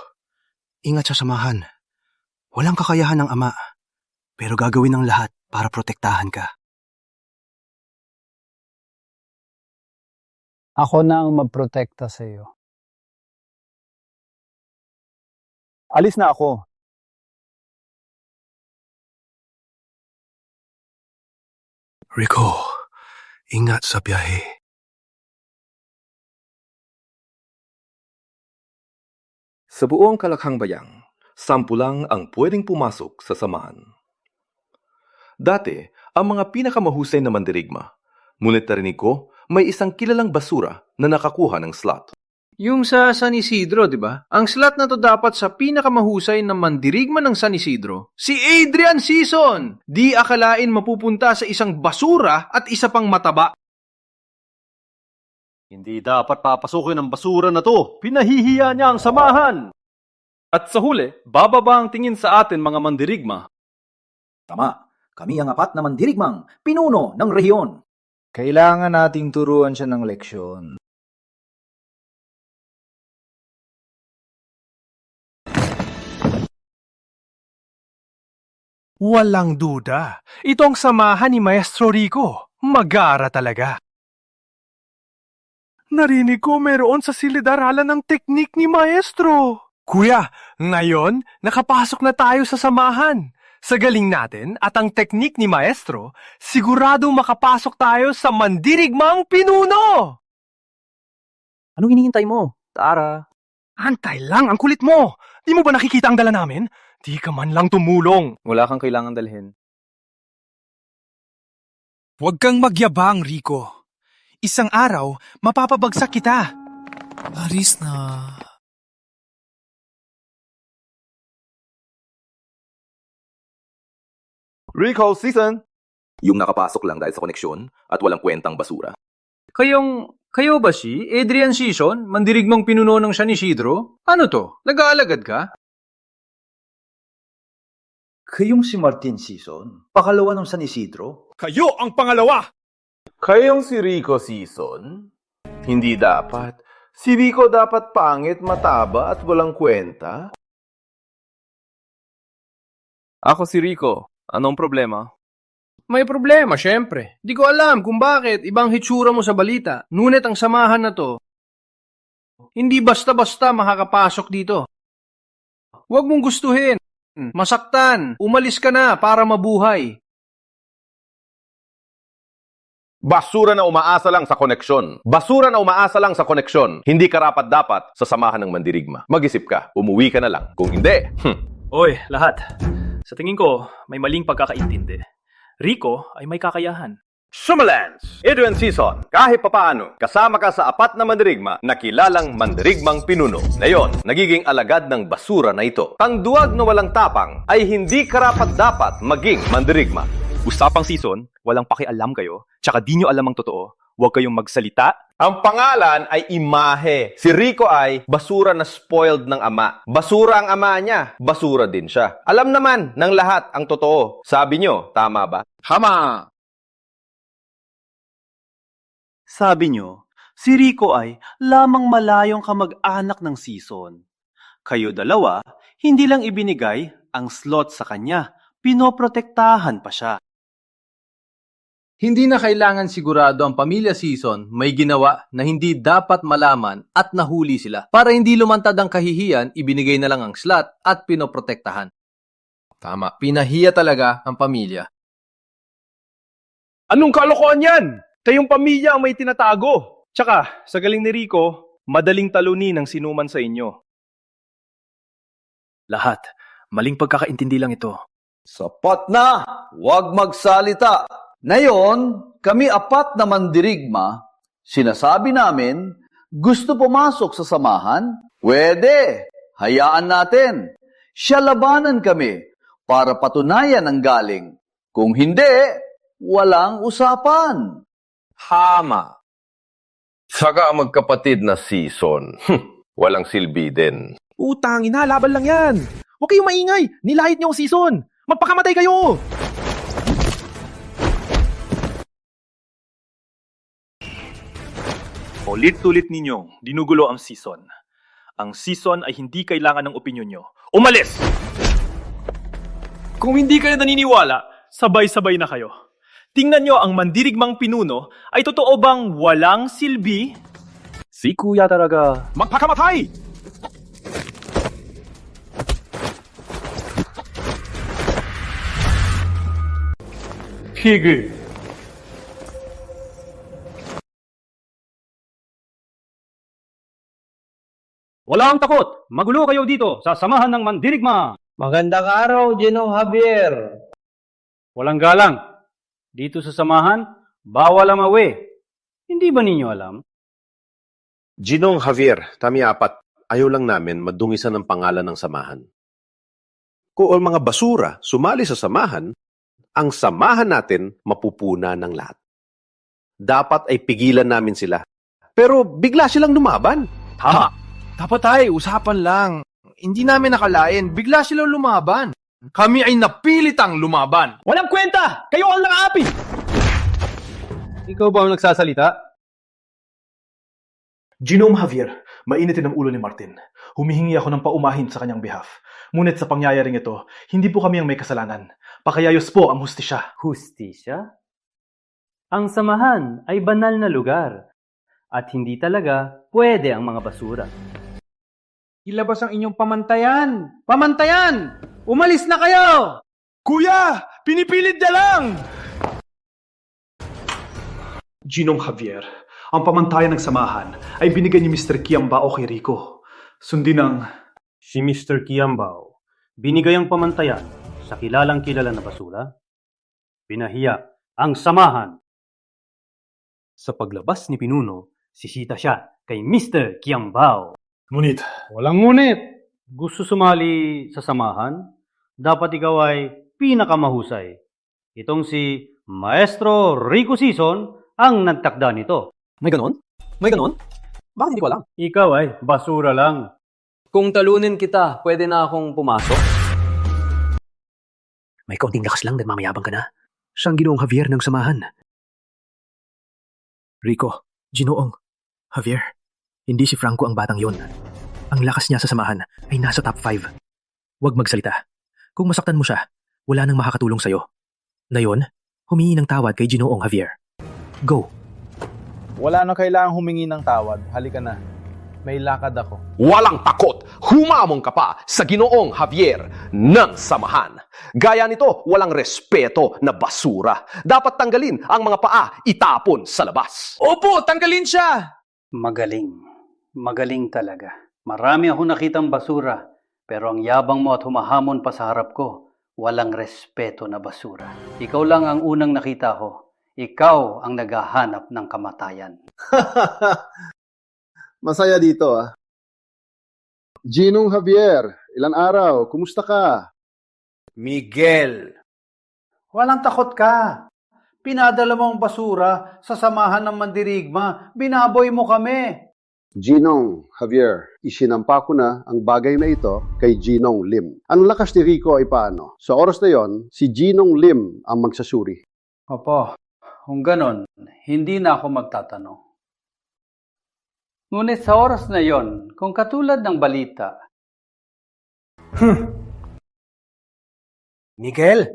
ingat sa samahan. Walang kakayahan ng ama, pero gagawin ng lahat para protektahan ka. Ako na ang magprotekta sa iyo. Alis na ako. Rico, ingat sa biyahe. Sa buong Kalakhang Bayang, 10 lang ang pwedeng pumasok sa samahan. Dati, ang mga pinakamahusay na mandirigma, ngunit narinig ko, may isang kilalang basura na nakakuha ng slot. Yung sa San Isidro, di ba? Ang slot na to dapat sa pinakamahusay na mandirigma ng San Isidro, si Adrian Season! Di akalain mapupunta sa isang basura at isa pang mataba. Hindi dapat papasukin ang basura na to. Pinahihiya niya ang samahan. At sa huli, bababa ang tingin sa atin mga mandirigma. Tama, kami ang 4 na mandirigmang pinuno ng rehiyon. Kailangan nating turuan siya ng leksyon. Walang duda, itong samahan ni Maestro Rico. Mag-aara talaga. Narinig ko meron sa silid-aralan ng teknik ni Maestro. Kuya, ngayon nakapasok na tayo sa samahan. Sa galing natin at ang teknik ni Maestro, siguradong makapasok tayo sa mandirigmang pinuno! Anong hinihintay mo? Tara. Antay lang, ang kulit mo! Di mo ba nakikita ang dala namin? Di ka man lang tumulong. Wala kang kailangan dalhin. Huwag kang magyabang, Rico. Isang araw, mapapabagsak kita. Aris na. Rico Season! Yung nakapasok lang dahil sa koneksyon at walang kwentang basura. Kayo ba si Adrian Season, mandirigmang pinuno ng San Isidro? Ano to? Nag-aalagad ka? Kayong si Martin Season, pakalawa ng San Isidro? Kayo ang pangalawa! Kayong si Rico Season? Hindi dapat. Si Rico dapat pangit, mataba at walang kwenta. Ako si Rico. Anong problema? May problema, syempre. Di ko alam kung bakit ibang hitsura mo sa balita. Ngunit ang samahan na to, hindi basta-basta makakapasok dito. Huwag mong gustuhin. Masaktan. Umalis ka na para mabuhay. Basura na umaasa lang sa koneksyon. Basura na umaasa lang sa koneksyon. Hindi karapat-dapat sa samahan ng mandirigma. Mag-isip ka. Umuwi ka na lang. Kung hindi, Oy, lahat. Sa tingin ko, may maling pagkakaintindi. Rico ay may kakayahan. Sumalance! Adrian Season, kahit papaano, kasama ka sa 4 na mandirigma na kilalang mandirigmang pinuno. Ngayon, nagiging alagad ng basura na ito. Ang duwag na walang tapang ay hindi karapat-dapat maging mandirigma. Usapang Season, walang pakialam kayo, tsaka di nyo alam ang totoo. Huwag kayong magsalita. Ang pangalan ay imahe. Si Rico ay basura na spoiled ng ama. Basura ang ama niya, basura din siya. Alam naman ng lahat ang totoo. Sabi nyo, tama ba? Tama! Sabi nyo, si Rico ay lamang malayong kamag-anak ng Season. Kayo dalawa, hindi lang ibinigay ang slot sa kanya, pinoprotektahan pa siya. Hindi na kailangan sigurado ang pamilya Season may ginawa na hindi dapat malaman at nahuli sila. Para hindi lumantad ang kahihiyan, ibinigay na lang ang slot at pinoprotektahan. Tama, pinahiya talaga ang pamilya. Anong kalokohan yan? Kayong pamilya ang may tinatago. Tsaka, sa galing ni Rico, madaling talunin ang sinuman sa inyo. Lahat, maling pagkakaintindi lang ito. Sapat na! Huwag magsalita! Ngayon, kami 4 na mandirigma, sinasabi namin, gusto pumasok sa samahan, Pwede. Hayaan natin. Siya labanan kami para patunayan ang galing. Kung hindi, walang usapan. Hama. Saka magkapatid na season. Walang silbi din. Utang, ina, laban lang yan. Huwag kayong maingay. Nilahit niyo ang season. Magpakamatay kayo. Ulit-ulit ninyong dinugulo ang season. Ang season ay hindi kailangan ng opinyon nyo. Umalis! Kung hindi kayo naniniwala, sabay-sabay na kayo. Tingnan nyo ang mandirigmang pinuno ay totoo bang walang silbi? Si Kuya talaga. Magpakamatay! Higil. Wala ang takot! Magulo kayo dito sa samahan ng mandirigma! Magandang araw, Ginoong Javier. Walang galang. Dito sa samahan, bawal ang awe. Hindi ba ninyo alam? Ginoong Javier, kami apat, ayaw lang namin madungisan ng pangalan ng samahan. Kung ang mga basura sumali sa samahan, ang samahan natin mapupuna ng lahat. Dapat ay pigilan namin sila. Pero bigla silang lumaban. Tama. Dapat ay usapan lang. Hindi namin nakalain, bigla silang lumaban. Kami ay napilitang lumaban. Walang kwenta! Kayo ang nakaapi! Ikaw ba ang nagsasalita? Ginoong Javier, mainitin ang ulo ni Martin. Humihingi ako ng paumahin sa kanyang behalf. Ngunit sa pangyayaring ito, hindi po kami ang may kasalanan. Pakayayos po ang hustisya. Hustisya? Ang samahan ay banal na lugar. At hindi talaga pwede ang mga basura. Ilabas ang inyong pamantayan! Pamantayan! Umalis na kayo! Kuya! Pinipilit na lang! Ginoong Javier, ang pamantayan ng samahan ay binigay ni Mr. Kiambao kay Rico. Sundin ang... Si Mr. Kiambao, binigay ang pamantayan sa kilalang-kilala na basura. Pinahiya ang samahan. Sa paglabas ni Pinuno, sisita siya kay Mr. Kiambao. Ngunit, walang ngunit. Gusto sumali sa samahan? Dapat ikaw ay pinakamahusay. Itong si Maestro Rico Season ang nagtakda nito. May ganon? May ganon? Bakit hindi ko alam? Ikaw ay basura lang. Kung talunin kita, pwede na akong pumasok? May kaunting lakas lang, nagmamayabang ka na. Siyang Ginoong Javier ng samahan. Rico, Ginoong Javier, hindi si Franco ang batang yon. Ang lakas niya sa samahan ay nasa top 5. Huwag magsalita. Kung masaktan mo siya, wala nang makakatulong sa'yo. Ngayon, humingi ng tawad kay Ginoong Javier. Go! Wala na kailangang humingi ng tawad. Halika na. May lakad ako. Walang takot! Humamon ka pa sa Ginoong Javier ng samahan. Gaya nito, walang respeto na basura. Dapat tanggalin ang mga paa, itapon sa labas. Opo, tanggalin siya! Magaling. Magaling talaga. Marami akong nakitang basura, pero ang yabang mo at humahamon pa sa harap ko, walang respeto na basura. Ikaw lang ang unang nakita ko. Ikaw ang naghahanap ng kamatayan. Masaya dito ah. Ginong Javier, ilang araw, kumusta ka? Miguel! Walang takot ka. Pinadala mo ang basura sa samahan ng mandirigma. Binaboy mo kami. Ginong Javier, isinampa ko na ang bagay na ito kay Ginong Lim. Ang lakas ni Rico ay paano? Sa oras na yon, si Ginong Lim ang magsasuri. Opo, kung ganon, hindi na ako magtatanong. Ngunit sa oras na yon, kung katulad ng balita... Miguel,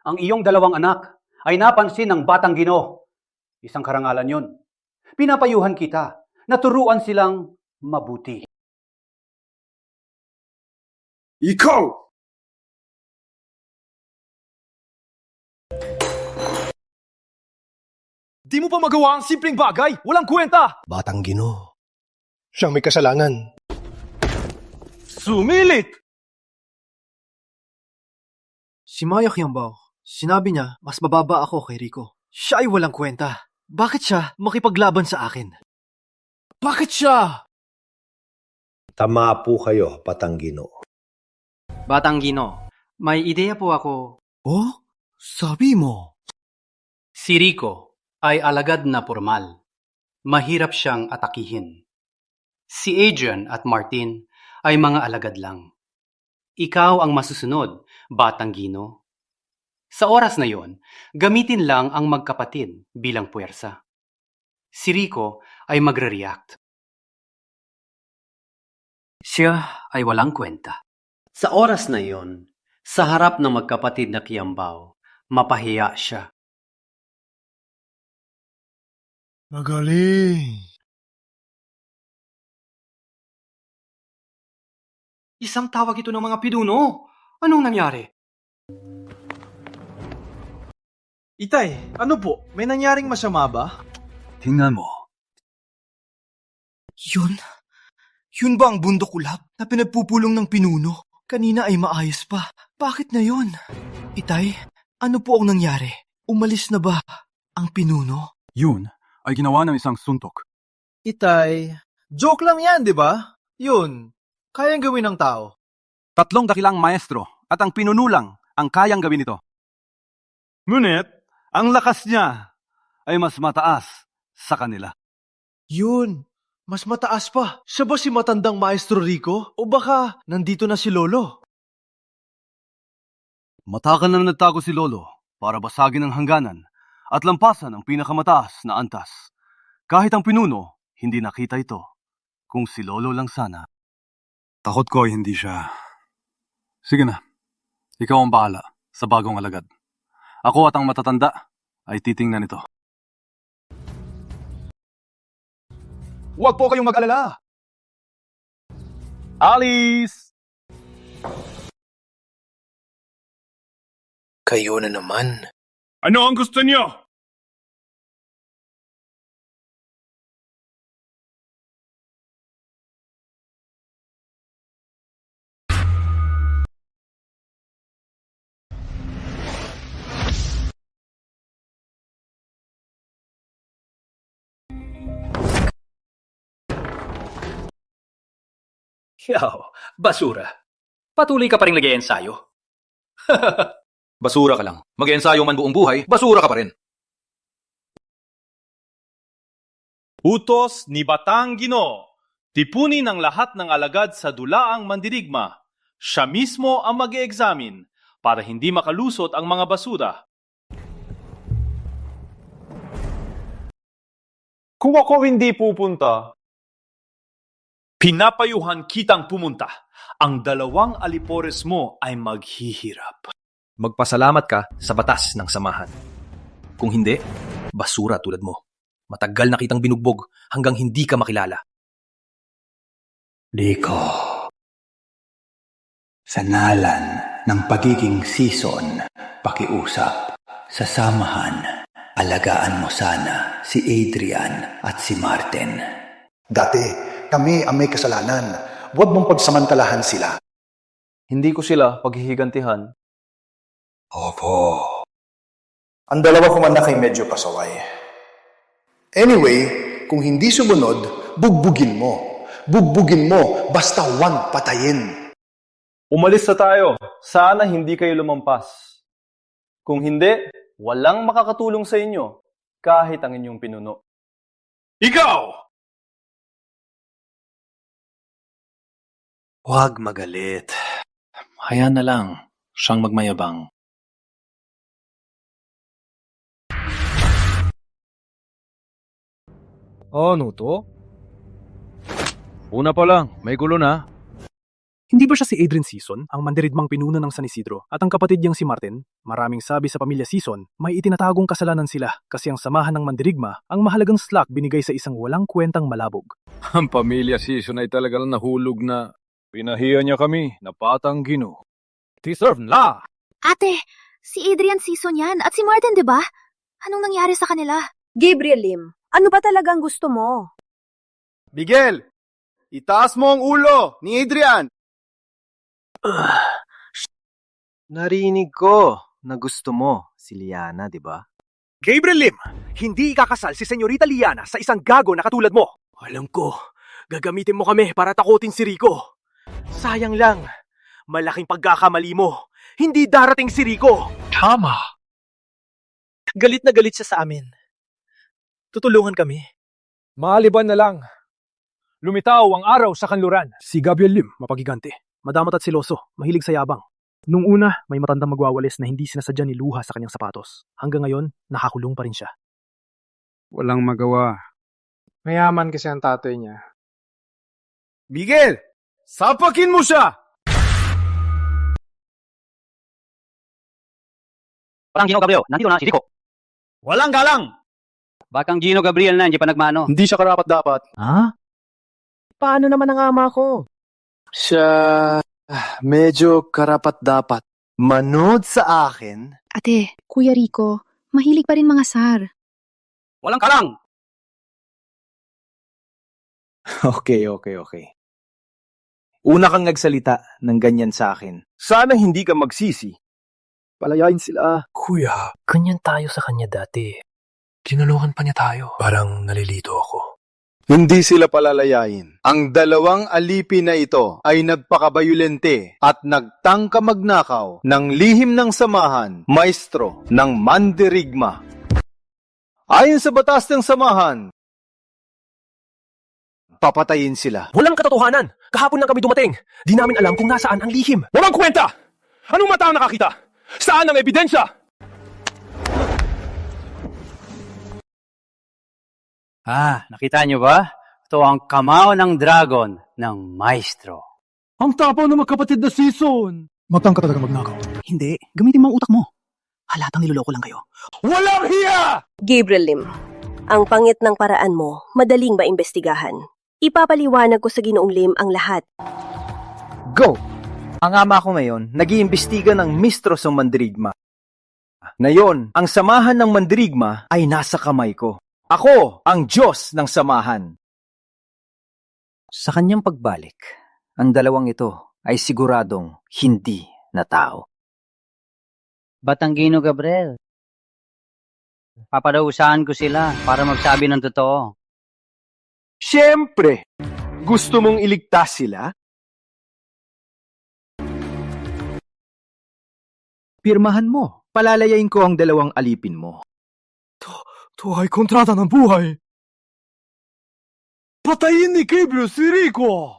ang iyong dalawang anak ay napansin ng batang Ginoo. Isang karangalan yon. Pinapayuhan kita. Naturuan silang mabuti. Ikaw! Di mo pa magawa ang simpleng bagay! Walang kwenta! Batang Ginoo. Siyang may kasalanan. Sumilit! Si Maya Kiambao, sinabi niya mas mababa ako kay Rico. Siya ay walang kwenta. Bakit siya makipaglaban sa akin? Bakit siya? Tama po kayo, Batanggino. Batanggino, may ideya po ako. Oh? Sabi mo? Si Rico ay alagad na formal. Mahirap siyang atakihin. Si Adrian at Martin ay mga alagad lang. Ikaw ang masusunod, Batanggino. Sa oras na yon, gamitin lang ang magkapatid bilang puwersa. Si Rico ay magre-react. Siya ay walang kwenta. Sa oras na yon, sa harap ng magkapatid na Kiambao, mapahiya siya. Magaling. Isang tawag ito ng mga pinuno. Anong nangyari? Itay, ano po? May nangyaring masama ba? Tingnan mo. Yun ba ang bundok ulap na pinagpupulong ng pinuno? Kanina ay maayos pa. Bakit na yun? Itay, ano po ang nangyari? Umalis na ba ang pinuno? Yun ay ginawa ng isang suntok. Itay, joke lang yan, di ba? Yun, kayang gawin ng tao. 3 dakilang maestro at ang pinuno lang ang kayang gawin ito. Ngunit, ang lakas niya ay mas mataas sa kanila. Yun, mas mataas pa. Siya ba si matandang Maestro Rico? O baka nandito na si Lolo? Matagal na nagtago si Lolo para basagin ang hangganan at lampasan ang pinakamataas na antas. Kahit ang pinuno, hindi nakita ito. Kung si Lolo lang sana. Takot ko ay hindi siya. Sige na, ikaw ang bahala sa bagong alagad. Ako at ang matatanda ay titingnan ito. Huwag po kayong mag-alala. Alice! Kayo na naman. Ano ang gusto niyo? Yaw, basura. Patuloy ka pa rin nag-iensayo. Basura ka lang. Mag-ensayo man buong buhay, basura ka pa rin. Utos ni Batanggino. Tipunin ang lahat ng alagad sa dulaang mandirigma. Siya mismo ang mag-e-examine para hindi makalusot ang mga basura. Kung ako hindi pupunta, Pinapayuhan kitang pumunta. Ang 2 alipores mo ay maghihirap. Magpasalamat ka sa batas ng samahan. Kung hindi, basura tulad mo. Matagal na kitang binugbog hanggang hindi ka makilala. Rico, sa ngalan ng pagiging season, pakiusap, sa samahan, alagaan mo sana si Adrian at si Martin. Dati, kami ang may kasalanan. Huwag mong pagsamantalahan sila. Hindi ko sila paghihigantihan. Opo. Ang 2 kong anak ay medyo pasaway. Anyway, kung hindi sumunod, bugbugin mo. Bugbugin mo, basta huwag patayin. Umalis na tayo. Sana hindi kayo lumampas. Kung hindi, walang makakatulong sa inyo, kahit ang inyong pinuno. Ikaw! Huwag magalit. Hayaan na lang siyang magmayabang. Ano to? Una pa lang, may gulo na. Hindi ba siya si Adrian Season, ang mandirigmang pinuno ng San Isidro, at ang kapatid niyang si Martin? Maraming sabi sa pamilya Season, may itinatagong kasalanan sila kasi ang samahan ng mandirigma ang mahalagang slack binigay sa isang walang kwentang malabog. Ang pamilya Season ay talagang nahulog na. Pinahiya niya kami na Batanggino. Deserve na! Ate, si Adrian Season yan at si Martin, di ba? Anong nangyari sa kanila? Gabriel Lim, ano ba talagang gusto mo? Miguel, itaas mo ang ulo ni Adrian! Narinig ko na gusto mo si Liana, di ba? Gabriel Lim, hindi ikakasal si Senyorita Liana sa isang gago na katulad mo. Alam ko, Gagamitin mo kami para takutin si Rico. Sayang lang. Malaking pagkakamali mo. Hindi darating si Rico. Tama. Galit na galit siya sa amin. Tutulungan kami. Maliban na lang. Lumitaw ang araw sa kanluran. Si Gabriel Lim, mapagigante. Madamat at siloso, mahilig sa yabang. Nung una, may matandang magwawalis na hindi sinasadya ni luha sa kanyang sapatos. Hanggang ngayon, nakakulong pa rin siya. Walang magawa. Mayaman kasi ang tatay niya. Miguel! Sapakin mo siya! Parang Gino Gabriel, nandito na si Rico. Walang galang! Bakang Gino Gabriel na, hindi pa nagmano. Hindi siya karapat-dapat. Ha? Paano naman ang ama ko? Siya medyo karapat-dapat. Manood sa akin? Ate, Kuya Rico, mahilig pa rin mga sar. Walang kalang! Okay. Una kang nagsalita ng ganyan sa akin. Sana hindi ka magsisi. Palayain sila. Kuya, ganyan tayo sa kanya dati. Tinulungan pa niya tayo. Parang nalilito ako. Hindi sila palalayain. Ang dalawang alipin na ito ay nagpakabayulente at nagtangka magnakaw ng lihim ng samahan, maestro ng mandirigma. Ayon sa batas ng samahan, papatayin sila. Walang katotohanan. Kahapon lang kami dumating. Di namin alam kung nasaan ang lihim. Walang kwenta! Anong mata ang nakakita? Saan ang ebidensya? Nakita niyo ba? Ito ang kamao ng dragon ng maestro. Ang tapaw na magkapatid na season! Matang ka talaga magnakaw. Hindi. Gamitin mo ang utak mo. Halatang niloloko lang kayo. Walang hiya! Gabriel Lim, ang pangit ng paraan mo, madaling maimbestigahan. Ipapaliwanag ko sa Ginoong Lim ang lahat. Go! Ang ama ko ngayon, nag-iimbestiga ng mistros ng mandirigma. Ngayon, ang samahan ng mandirigma ay nasa kamay ko. Ako ang Diyos ng samahan. Sa kanyang pagbalik, ang dalawang ito ay siguradong hindi na tao. Batanggino Gabriel. Papadausahan ko sila para magsabi ng totoo. Siyempre! Gusto mong iligtas sila? Pirmahan mo. Palalayain ko ang dalawang alipin mo. Ito ay kontrata ng buhay. Patayin ni Gabriel si Rico!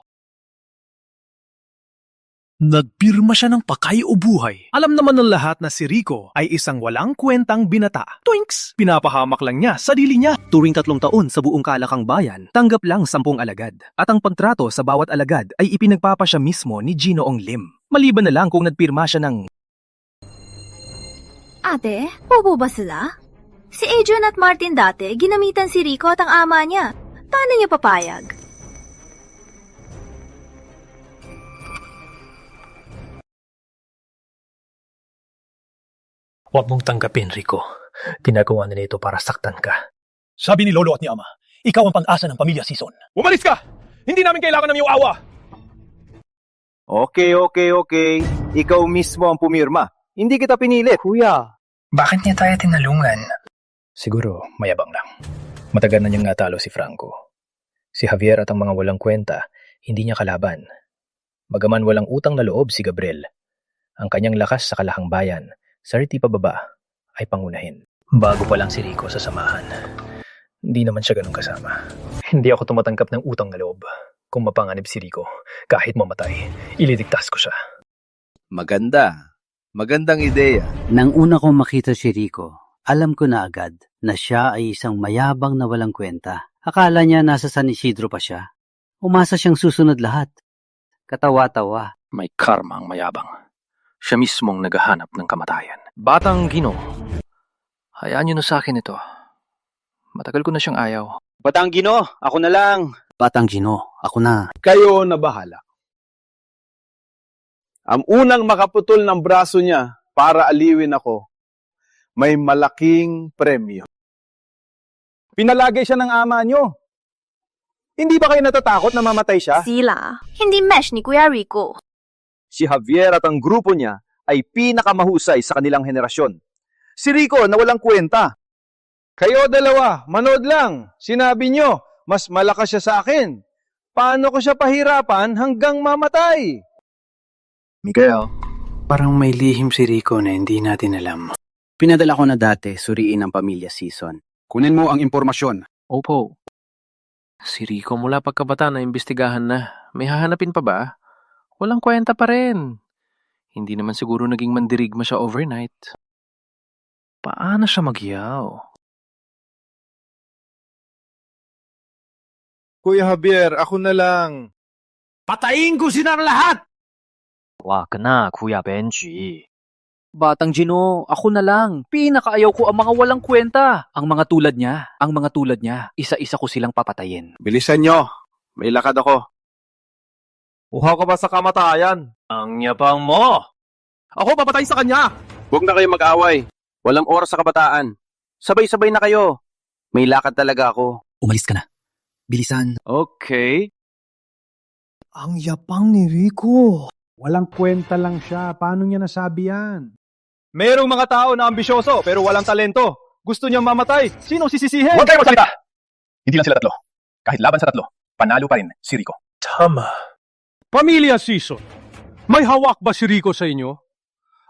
Nagpirma siya ng pakay o buhay. Alam naman ng lahat na si Rico ay isang walang kwentang binata. Twinks! Pinapahamak lang niya sarili niya. Tuwing 3 taon sa buong kalakang bayan, tanggap lang 10 alagad. At ang pagtrato sa bawat alagad ay ipinagpapasya mismo ni Ginoong Lim. Maliban na lang kung nagpirma siya ng... Ate, bobo ba sila? Si Adrian at Martin dati, ginamitan si Rico at ang ama niya. Paano niya papayag? Huwag mong tanggapin, Rico. Ginagawa nila ito para saktan ka. Sabi ni Lolo at ni Ama, ikaw ang pang-asa ng pamilya Season. Umalis ka! Hindi namin kailangan ng iyong awa! Okay. Ikaw mismo ang pumirma. Hindi kita pinilit. Kuya, Bakit niya tayo tinalungan? Siguro, mayabang lang. Matagal na niyang natalo si Franco. Si Javier at ang mga walang kwenta, hindi niya kalaban. Bagaman walang utang na loob si Gabriel, ang kanyang lakas sa kalahang bayan, sa riti pababa, ay pangunahin. Bago pa lang si Rico sa samahan. Hindi naman siya ganun kasama. Hindi ako tumatanggap ng utang na loob. Kung mapanganib si Rico, kahit mamatay, ililigtas ko siya. Magandang ideya. nang una kong makita si Rico, alam ko na agad na siya ay isang mayabang na walang kwenta. Akala niya nasa San Isidro pa siya. Umasa siyang susunod lahat. Katawa-tawa. May karma ang mayabang. Siya mismong naghahanap ng kamatayan. Batang Gino, hayaan niyo na sa akin ito. Matagal ko na siyang ayaw. Batang Gino, ako na lang. Batang Gino, ako na. Kayo na bahala. Ang unang makaputol ng braso niya para aliwin ako, may malaking premyo. Pinalagay siya ng ama nyo. Hindi ba kayo natatakot na mamatay siya? Sila, hindi mesh ni Kuya Rico. Si Javier at ang grupo niya ay pinakamahusay sa kanilang henerasyon. Si Rico na walang kwenta. Kayo dalawa, manood lang. Sinabi nyo, mas malakas siya sa akin. Paano ko siya pahirapan hanggang mamatay? Miguel, parang may lihim si Rico na hindi natin alam. Pinadala ko na dati suriin ang pamilya Season. Kunin mo ang impormasyon. Opo. Si Rico mula pagkabata na imbestigahan na. May hahanapin pa ba? Walang kwenta pa rin. Hindi naman siguro naging mandirigma siya overnight. Paano siya magyaw? Kuya Javier, ako na lang. Patayin ko silang lahat! Wag na, Kuya Benji. Batang Gino, ako na lang. Pinakaayaw ko ang mga walang kwenta. Ang mga tulad niya, isa-isa ko silang papatayin. Bilisan nyo. May lakad ako. Uhaw ka ba sa kamatayan? Ang yabang mo! Ako papatay sa kanya! Huwag na kayo mag-away. Walang oras sa kabataan. Sabay-sabay na kayo. May lakad talaga ako. Umalis ka na. Bilisan. Okay. Ang yapang ni Rico. Walang kwenta lang siya. Paano niya nasabi yan? Merong mga tao na ambisyoso pero walang talento. Gusto niyang mamatay. Sinong sisisihin? Huwag kayo magsalita! Hindi lang sila tatlo. Kahit laban sa tatlo, panalo pa rin si Rico. Tama. Pamilya Season, may hawak ba si Rico sa inyo?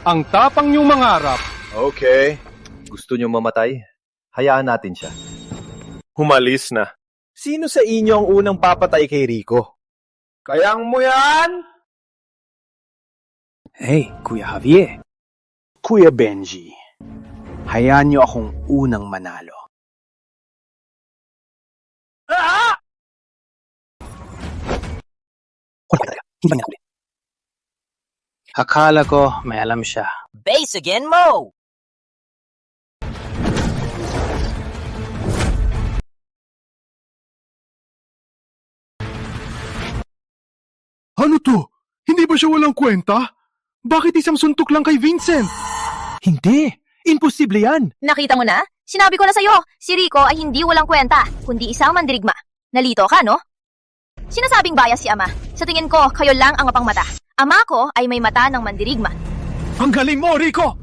Ang tapang niyong mangarap. Okay. Gusto niyo mamatay? Hayaan natin siya. Humalis na. Sino sa inyo ang unang papatay kay Rico? Kayang mo yan? Hey, Kuya Javier. Kuya Benji. Hayaan niyo akong unang manalo. Hindi ba Akala ko may alam siya. Base again, Mo! Ano to? Hindi ba siya walang kwenta? Bakit isang suntok lang kay Vincent? Hindi! Imposible yan! Nakita mo na? Sinabi ko na sa'yo, si Rico ay hindi walang kwenta, kundi isang mandirigma. Nalito ka, no? Sinasabing bias si Ama. Sa tingin ko, kayo lang ang mapang mata. Ama ko ay may mata ng mandirigma. Ang galing mo, Rico!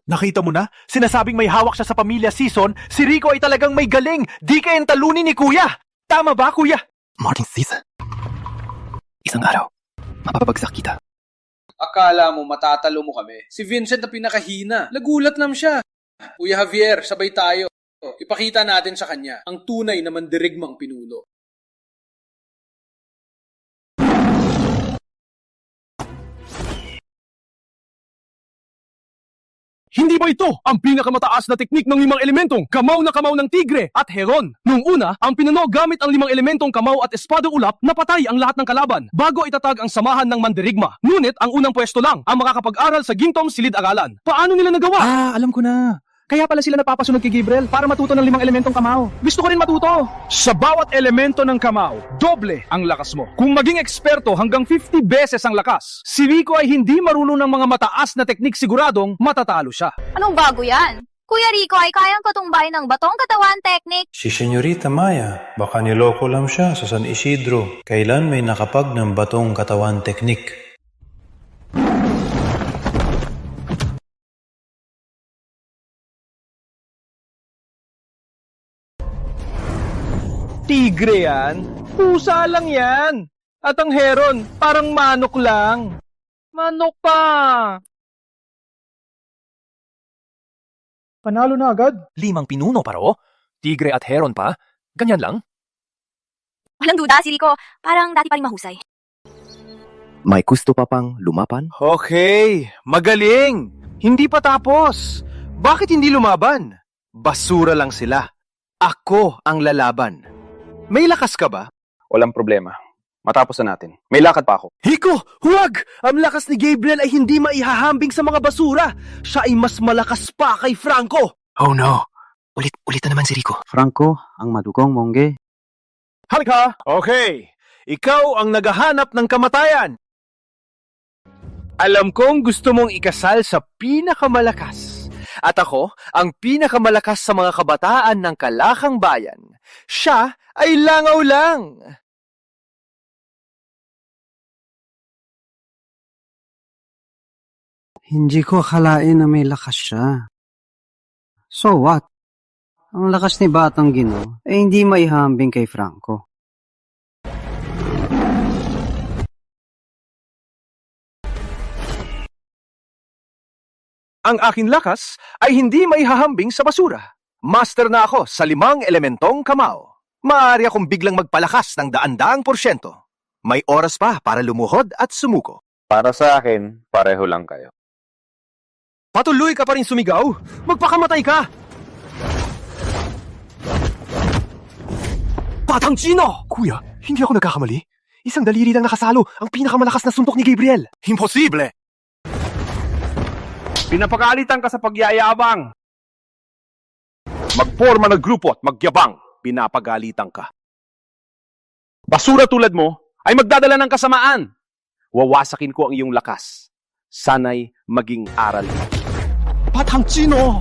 Nakita mo na? Sinasabing may hawak siya sa pamilya Season, si Rico ay talagang may galing! Di kayang talunin ni Kuya! Tama ba, Kuya? Martin Season. Isang araw, mapapagsak kita. Akala mo matatalo mo kami? Si Vincent na pinakahina. Nagulat lang siya. Kuya Javier, sabay tayo. Ipakita natin sa kanya ang tunay na mandirigmang pinuno. Hindi ba ito ang pinakamataas na teknik ng 5 elementong kamaw na kamaw ng tigre at heron? Nung una, ang pinuno gamit ang 5 elementong kamaw at espadong ulap napatay ang lahat ng kalaban bago itatag ang samahan ng mandirigma. Ngunit ang unang pwesto lang ang makakapag-aral sa gintom silid-aralan. Paano nila nagawa? Alam ko na. Kaya pala sila napapasunod kay Gabriel para matuto ng 5 elementong kamaw. Gusto ko rin matuto. Sa bawat elemento ng kamaw, doble ang lakas mo. Kung maging eksperto hanggang 50 beses ang lakas, si Rico ay hindi marunong ng mga mataas na teknik, siguradong matatalo siya. Anong bago yan? Kuya Rico ay kayang katumbay ng batong katawan technique. Si Senyorita Maya, baka niloko lang siya sa San Isidro. Kailan may nakapag ng batong katawan teknik? Tigre yan? Pusa lang yan. At ang heron, parang manok lang. Manok pa! Panalo na agad? 5 pinuno paro? Tigre at heron pa? Ganyan lang? Walang duda si Rico, parang dati pa rin mahusay. May gusto pa pang lumapan? Okay, magaling. Hindi pa tapos. Bakit hindi lumaban? Basura lang sila. Ako ang lalaban. May lakas ka ba? Walang problema. Matapos na natin. May lakad pa ako. Hiko, huwag! Ang lakas ni Gabriel ay hindi maihahambing sa mga basura. Siya ay mas malakas pa kay Franco. Oh no. Ulit na naman si Rico. Franco, ang madugong mongge. Halika! Okay, ikaw ang naghahanap ng kamatayan. Alam kong gusto mong ikasal sa pinakamalakas. At ako, ang pinakamalakas sa mga kabataan ng Kalakang Bayan. Siya ay langaw lang. Hindi ko akalain na may lakas siya. So what? Ang lakas ni Batang Gino ay hindi maihambing kay Franco. Ang aking lakas ay hindi maihahambing sa basura. Master na ako sa 5 elementong kamao. Maaari akong biglang magpalakas ng 100%. May oras pa para lumuhod at sumuko. Para sa akin, pareho lang kayo. Patuloy ka pa rin sumigaw? Magpakamatay ka! Batang Gino! Kuya, hindi ako nagkakamali. Isang daliri lang nakasalo ang pinakamalakas na suntok ni Gabriel. Imposible! Pinapagalitan ka sa pagyayabang. Magporma ng grupo at magyabang. Pinapagalitan ka. Basura tulad mo ay magdadala ng kasamaan. Wawasakin ko ang iyong lakas. Sana'y maging aral. Batang Gino!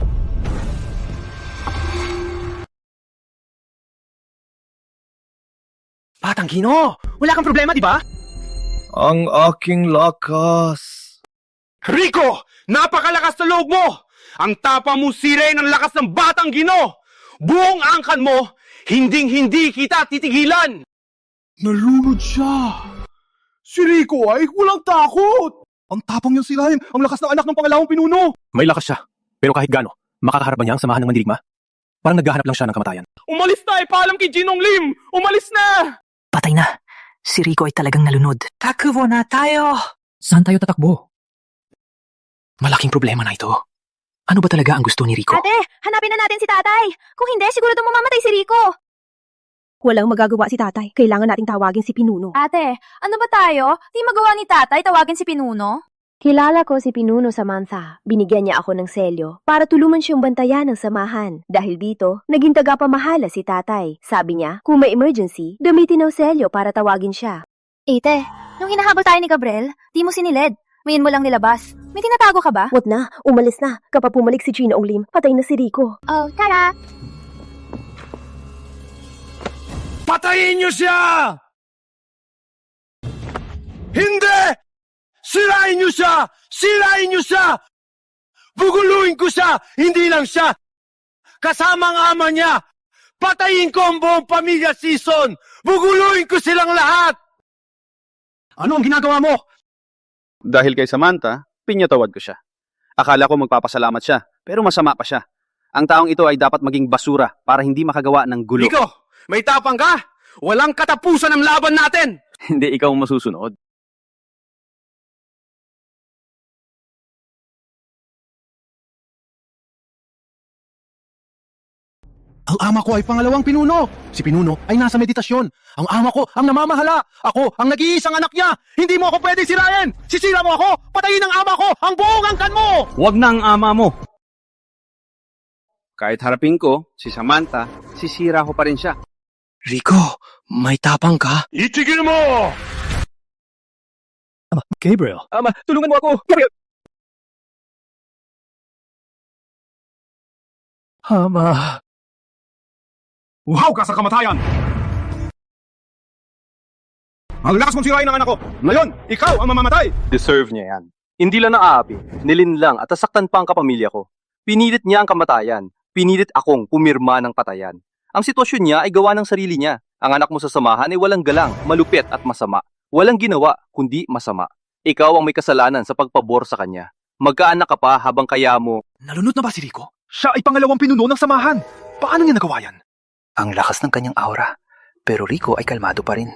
Batang Gino! Wala kang problema, di ba? Ang aking lakas. Rico! Napakalakas na loob mo! Ang tapa mo siray ng lakas ng Batang Gino! Buong angkan mo, hinding-hindi kita titigilan! Nalunod siya. Si Rico ay walang takot. Ang tapang niyang sirahin ang lakas ng anak ng pangalawang pinuno. May lakas siya, pero kahit gaano, makakaharap ba niya ang samahan ng mandirigma? Parang naghahanap lang siya ng kamatayan. Umalis na! Ipaalam kay Ginong Lim! Umalis na! Patay na. Si Rico ay talagang nalunod. Takubo na tayo! Saan tayo tatakbo? Malaking problema na ito. Ano ba talaga ang gusto ni Rico? Ate, hanapin na natin si tatay. Kung hindi, sigurado mamamatay si Rico. Walang magagawa si tatay. Kailangan nating tawagin si Pinuno. Ate, ano ba tayo? Di magawa ni tatay tawagin si Pinuno? Kilala ko si Pinuno Samantha. Binigyan niya ako ng selyo para tulungan siyang bantayan ng samahan. Dahil dito, naging tagapamahala si tatay. Sabi niya, kung may emergency, gamitin ang selyo para tawagin siya. Ate, nung hinahabol tayo ni Gabriel, di mo sinilid. Mayin mo lang nilabas. May tinatago ka ba? Wag na, umalis na. Kapag pumalik si Ginoong Lim, patay na si Rico. Oh, tara! Patayin niyo siya! Hindi! Sirain niyo siya! Sirain niyo siya! Buguluhin ko siya! Hindi lang siya! Kasama ang ama niya! Patayin ko ang buong pamilya, Season! Buguluhin ko silang lahat! Ano ang ginagawa mo? Dahil kay Samantha, pinyatawad ko siya. Akala ko magpapasalamat siya, pero masama pa siya. Ang taong ito ay dapat maging basura para hindi makagawa ng gulo. Rico! May tapang ka! Walang katapusan ang laban natin! Hindi ikaw ang masusunod. Ang ama ko ay pangalawang pinuno. Si Pinuno ay nasa meditasyon. Ang ama ko ang namamahala. Ako ang nag-iisang anak niya. Hindi mo ako pwede sirain. Sisira mo ako. Patayin ang ama ko. Ang buong angkan mo. Huwag na ang ama mo. Kahit harapin ko, si Samantha, sisira ko pa rin siya. Rico, may tapang ka? Itigil mo! Ama, Gabriel. Ama, tulungan mo ako. Gabriel! Ama. Uhaw ka sa kamatayan! Ang lakas mong sirain ang anak ko! Ngayon, ikaw ang mamamatay! Deserve niya yan. Hindi lang naaapi, nilinlang at nasaktan pa ang kapamilya ko. Pinilit niya ang kamatayan. Pinilit akong pumirma ng patayan. Ang sitwasyon niya ay gawa ng sarili niya. Ang anak mo sa samahan ay walang galang, malupit at masama. Walang ginawa, kundi masama. Ikaw ang may kasalanan sa pagpabor sa kanya. Magkaanak ka pa habang kaya mo... Nalunod na ba si Rico? Siya ay pangalawang pinuno ng samahan. Paano niya nagawa yan? Ang lakas ng kanyang aura, pero Rico ay kalmado pa rin.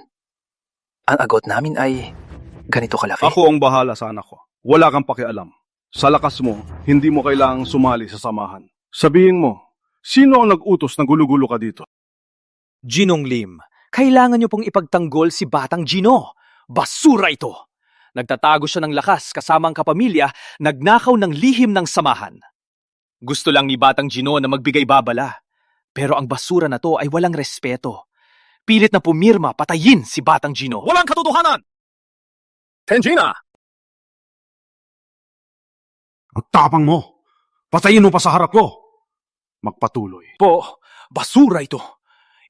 Ang agot namin ay ganito kalaki. Ako ang bahala sa anak ko. Wala kang pakialam. Sa lakas mo, hindi mo kailangang sumali sa samahan. Sabihin mo, sino ang nag-utos na gulo-gulo ka dito? Ginong Lim, kailangan niyo pong ipagtanggol si Batang Gino. Basura ito! Nagtatago siya ng lakas kasama ang kapamilya, nagnakaw ng lihim ng samahan. Gusto lang ni Batang Gino na magbigay babala. Pero ang basura na to ay walang respeto. Pilit na pumirma, patayin si Batang Gino. Walang katotohanan! Tenjina! Ang tapang mo! Patayin mo pa sa harap ko! Magpatuloy. Po, basura ito.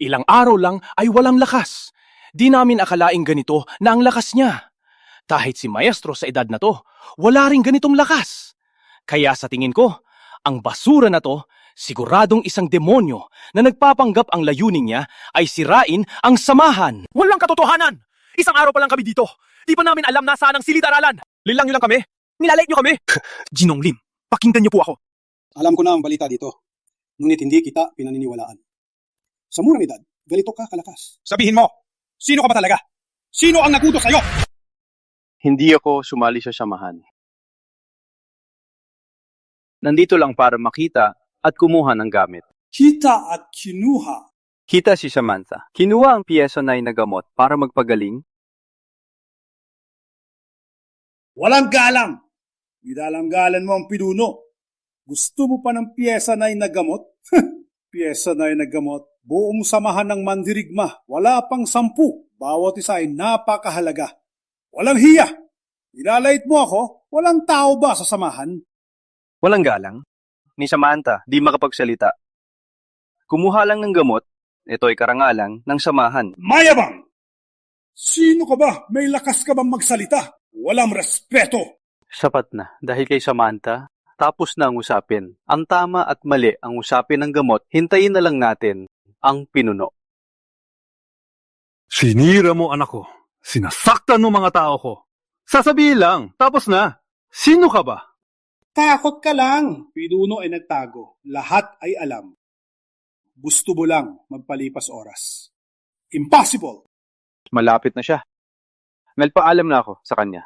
Ilang araw lang ay walang lakas. Di namin akalaing ganito na ang lakas niya. Kahit si Maestro sa edad na to, wala ring ganitong lakas. Kaya sa tingin ko, ang basura na to, siguradong isang demonyo na nagpapanggap ang layunin niya ay sirain ang samahan. Walang katotohanan! Isang araw pa lang kami dito. Di pa namin alam nasaan ang silid-aralan. Lilang nyo lang kami. Nilalait nyo kami. Ginong Lim, Pakinggan niyo po ako. Alam ko na ang balita dito, ngunit hindi kita pinaniniwalaan. Sa murang edad, ganito ka kalakas. Sabihin mo, sino ka ba talaga? Sino ang nagutos sa'yo? Hindi ako sumali sa samahan. Nandito lang para makita at kumuha ng gamit. Kita at kinuha. Kita si Samantha. Kinuha ang piyesa na gamot para magpagaling. Walang galang! Nilalanggalan mo ang pinuno. Gusto mo pa ng piyesa na nagamot? Piyesa na nagamot. Buong samahan ng mandirigma. Wala pang 10. Bawat isa ay napakahalaga. Walang hiya. Nilalait mo ako. Walang tao ba sa samahan? Walang galang. Ni Samantha, di makapagsalita. Kumuha lang ng gamot. Ito ay karangalan ng samahan. Mayabang! Sino ka ba? May lakas ka bang magsalita? Walang respeto! Sapat na. Dahil kay Samantha, tapos na ang usapin. Ang tama at mali ang usapin ng gamot. Hintayin na lang natin ang pinuno. Sinira mo anak ko. Sinasaktan mo mga tao ko. Sasabihin lang, tapos na. Sino ka ba? Takot ka lang. Pinuno ay nagtago. Lahat ay alam. Gusto mo lang magpalipas oras. Impossible! Malapit na siya. Nagpaalam na ako sa kanya.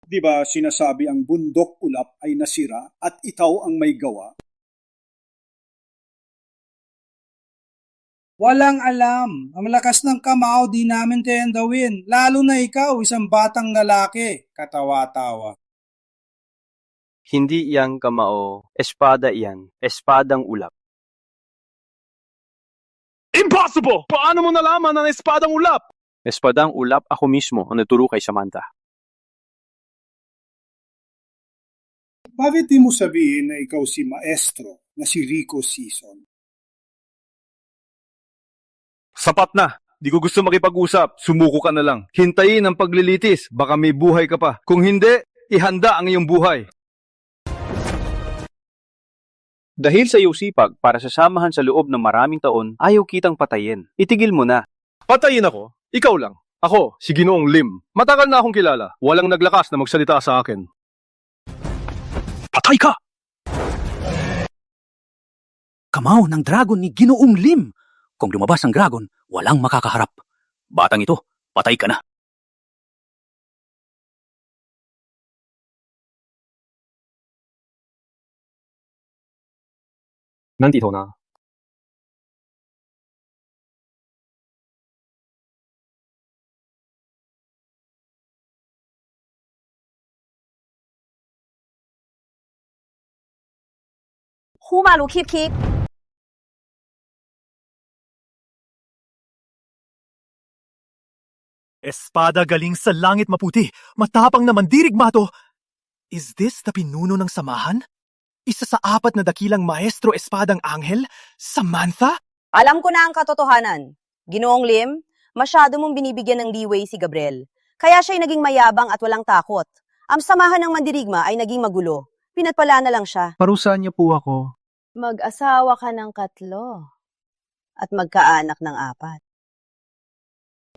Di ba sinasabi ang bundok ulap ay nasira at ikaw ang may gawa? Walang alam. Ang lakas ng kamao di namin tendawin. Lalo na ikaw, isang batang lalaki. Katawa-tawa. Hindi iyang kamao. Espada iyan. Espadang ulap. Impossible! Paano mo nalaman na espadang ulap? Espadang ulap ako mismo ang naturo kay Samantha. Bakit di mo sabihin na ikaw si Maestro na si Rico Season? Sapat na. Di ko gusto makipag-usap. Sumuko ka na lang. Hintayin ang paglilitis. Baka may buhay ka pa. Kung hindi, ihanda ang iyong buhay. Dahil sa iyong sipag para sa samahan sa loob ng maraming taon, ayaw kitang patayin. Itigil mo na. Patayin ako? Ikaw lang. Ako, si Ginoong Lim. Matagal na akong kilala. Walang naglakas na magsalita sa akin. Patay ka! Kamao ng dragon ni Ginoong Lim. Kung lumabas ang dragon, walang makakaharap. Batang ito, patay ka na. Nandito na. Humalu, keep. Espada galing sa langit maputi. Matapang na mandirigma to. Is this the pinuno ng samahan? Isa sa 4 na dakilang maestro espadang anghel? Samantha? Alam ko na ang katotohanan. Ginoong Lim, masyado mong binibigyan ng leeway si Gabriel. Kaya siya'y naging mayabang at walang takot. Ang samahan ng mandirigma ay naging magulo. Pinatpala na lang siya. Parusahan niyo po ako. Mag-asawa ka ng 3 at magkaanak ng 4.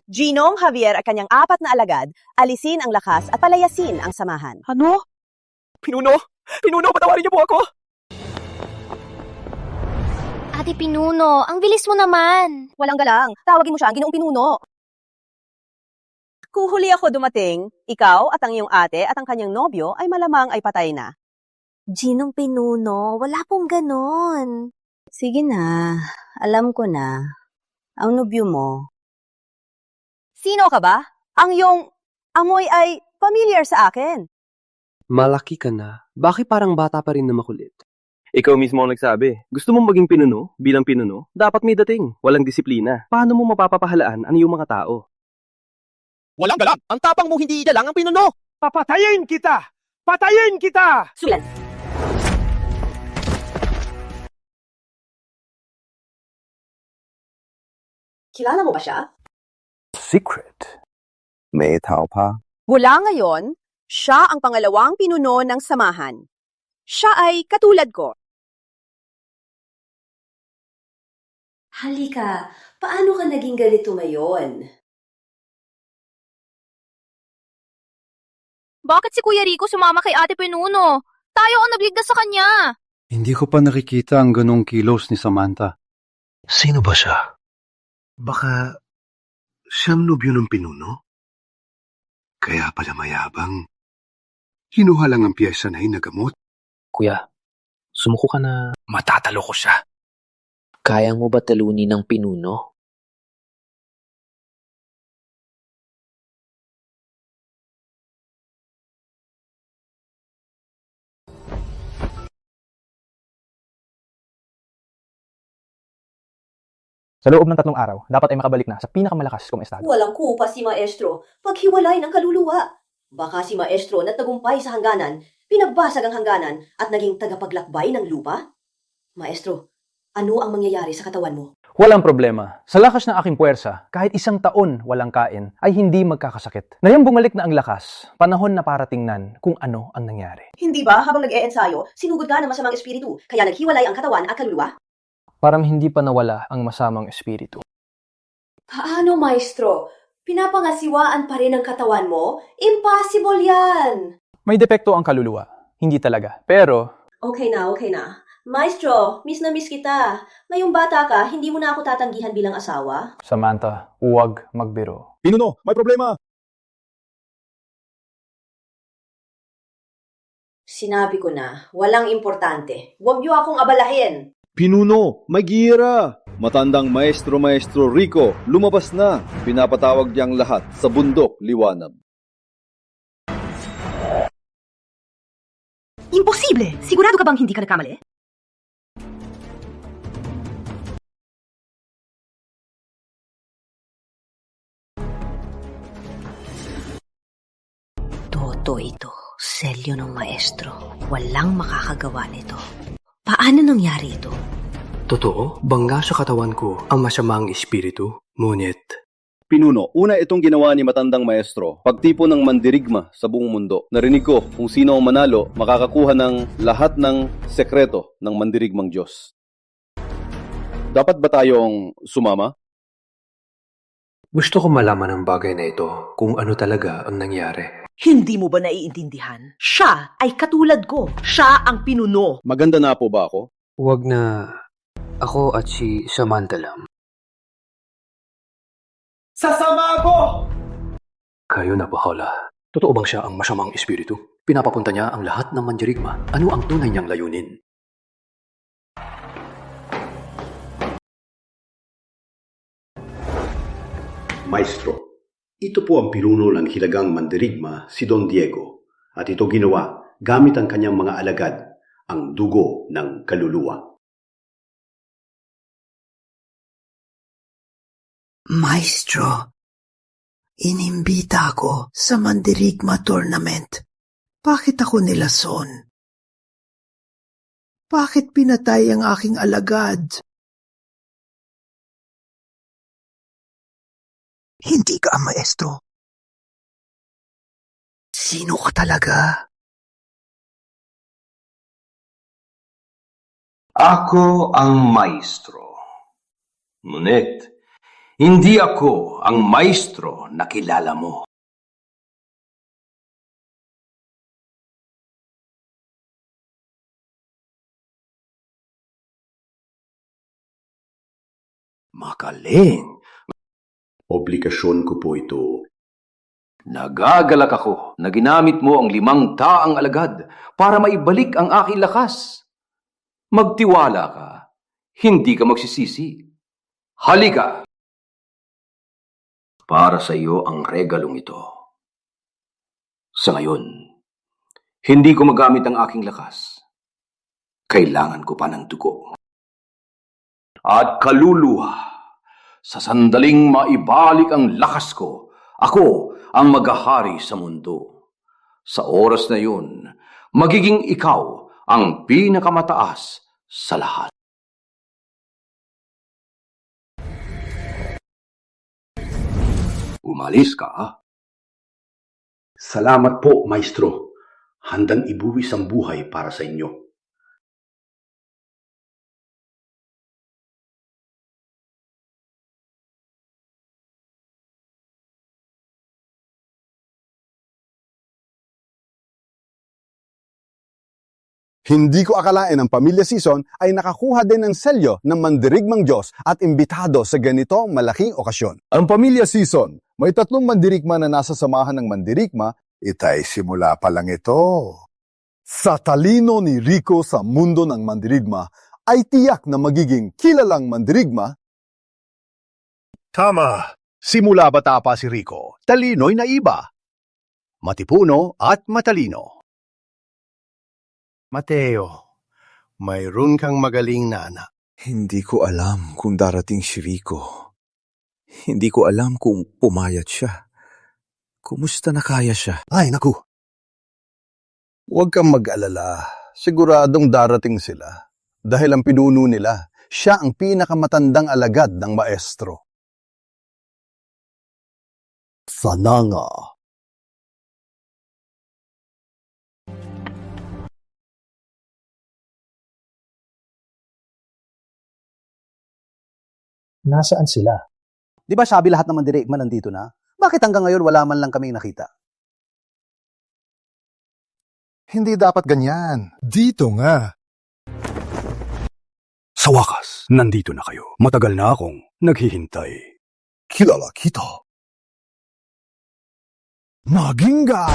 Ginong Javier at kanyang 4 na alagad, alisin ang lakas at palayasin ang samahan. Ano? Pinuno, patawarin niyo po ako! Ate Pinuno, ang bilis mo naman. Walang galang, tawagin mo siya ang Ginoong Pinuno. Kung huli ako dumating, ikaw at ang iyong ate at ang kanyang nobyo ay malamang ay patay na. Ginong Pinuno, wala pong ganon. Sige na, alam ko na. Ang nobyo mo. Sino ka ba? Ang iyong amoy ay familiar sa akin. Malaki ka na. Bakit parang bata pa rin na makulit? Ikaw mismo ang nagsabi. Gusto mong maging pinuno? Bilang pinuno, dapat may dating. Walang disiplina. Paano mo mapapahalaan ang iyong mga tao? Walang galang! Ang tapang mo hindi lang ang pinuno! Papatayin kita! Patayin kita! Sulan! Kilala mo ba siya? Secret. May tao pa. Mula ngayon, siya ang pangalawang pinuno ng samahan. Siya ay katulad ko. Halika, paano ka naging ganito ngayon? Bakit si Kuya Rico sumama kay Ate Pinuno? Tayo ang nagligtas sa kanya. Hindi ko pa nakikita ang ganong kilos ni Samantha. Sino ba siya? Baka siyang nobyo ng pinuno? Kaya pala mayabang. Kinuha lang ang piyesa na hinagamot. Kuya, sumuko ka na. Matatalo ko siya. Kaya mo ba talunin ng pinuno? Sa loob ng 3 araw, dapat ay makabalik na sa pinakamalakas kong estado. Walang kupa si Maestro paghiwalay ng kaluluwa. Baka si Maestro na tagumpay sa hangganan, pinagbasag ang hangganan at naging tagapaglakbay ng lupa? Maestro, ano ang mangyayari sa katawan mo? Walang problema. Sa lakas ng aking puwersa, kahit 1 taon walang kain, ay hindi magkakasakit. Ngayong bumalik na ang lakas, panahon na para tingnan kung ano ang nangyari. Hindi ba habang nag-e-ensayo, sinugod ka ng masamang espiritu, kaya naghiwalay ang katawan at kaluluwa? Parang hindi pa nawala ang masamang espiritu. Paano, Maestro? Pinapangasiwaan pa rin ang katawan mo? Impossible yan! May depekto ang kaluluwa. Hindi talaga. Pero... Okay na. Maestro, miss na miss kita. Ngayong bata ka, hindi mo na ako tatanggihan bilang asawa? Samantha, huwag magbiro. Pinuno, may problema. Sinabi ko na, walang importante. Huwag niyo akong abalahin. Pinuno, may gira! Matandang Maestro Rico, lumabas na. Pinapatawag niyang lahat sa bundok liwanag. Imposible! Sigurado ka bang hindi ka nagkamali? Toto ito. Selyo ng Maestro. Walang makakagawa nito. Paano nangyari ito? Totoo, bangga sa katawan ko ang masamang espiritu, ngunit... Pinuno, una itong ginawa ni Matandang Maestro, pagtipo ng mandirigma sa buong mundo. Narinig ko kung sino ang manalo, makakakuha ng lahat ng sekreto ng mandirigmang Diyos. Dapat ba tayong sumama? Gusto ko malaman ang bagay na ito, kung ano talaga ang nangyari. Hindi mo ba naiintindihan? Siya ay katulad ko. Siya ang pinuno. Maganda na po ba ako? Huwag na. Ako at si Samantha lang. Sasama ako! Kayo na bahala. Totoo bang siya ang masamang espiritu? Pinapapunta niya ang lahat ng mandirigma. Ano ang tunay niyang layunin? Maestro, ito po ang pinuno ng hilagang mandirigma, si Don Diego, at ito ginawa gamit ang kanyang mga alagad, ang dugo ng kaluluwa. Maestro, inimbita ako sa mandirigma tournament. Bakit ako nilason? Bakit pinatay ang aking alagad? Hindi ka, Maestro. Sino ka talaga? Ako ang maestro. Ngunit, hindi ako ang maestro na kilala mo. Magaling. Obligasyon ko po ito. Nagagalak ako na ginamit mo ang 5 daang alagad para maibalik ang aking lakas. Magtiwala ka, hindi ka magsisisi. Halika! Para sa iyo ang regalong ito. Sa ngayon, hindi ko magamit ang aking lakas. Kailangan ko pa ng dugo. At kaluluwa. Sa sandaling maibalik ang lakas ko, ako ang maghahari sa mundo. Sa oras na yun, magiging ikaw ang pinakamataas sa lahat. Umalis ka. Salamat po, Maestro. Handang ibuwis ang buhay para sa inyo. Hindi ko akalain ang Pamilya Season ay nakakuha din ng selyo ng mandirigmang Diyos at imbitado sa ganitong malaking okasyon. Ang Pamilya Season, may 3 mandirigma na nasa samahan ng mandirigma, itay simula pa lang ito. Sa talino ni Rico sa mundo ng mandirigma, ay tiyak na magiging kilalang mandirigma. Tama. Simula bata pa si Rico, talino'y naiba. Matipuno at matalino. Mateo, mayroon kang magaling na anak. Hindi ko alam kung darating si Rico. Hindi ko alam kung pumayat siya. Kumusta na kaya siya? Ay, naku. Huwag kang mag-alala. Siguradong darating sila. Dahil ang pinuno nila, siya ang pinakamatandang alagad ng maestro. Sana nga. Nasaan sila? Di ba sabi lahat ng mandirigma nandito na? Bakit hanggang ngayon wala man lang kaming nakita? Hindi dapat ganyan. Dito nga. Sa wakas, nandito na kayo. Matagal na akong naghihintay. Kilala kita. Magingga!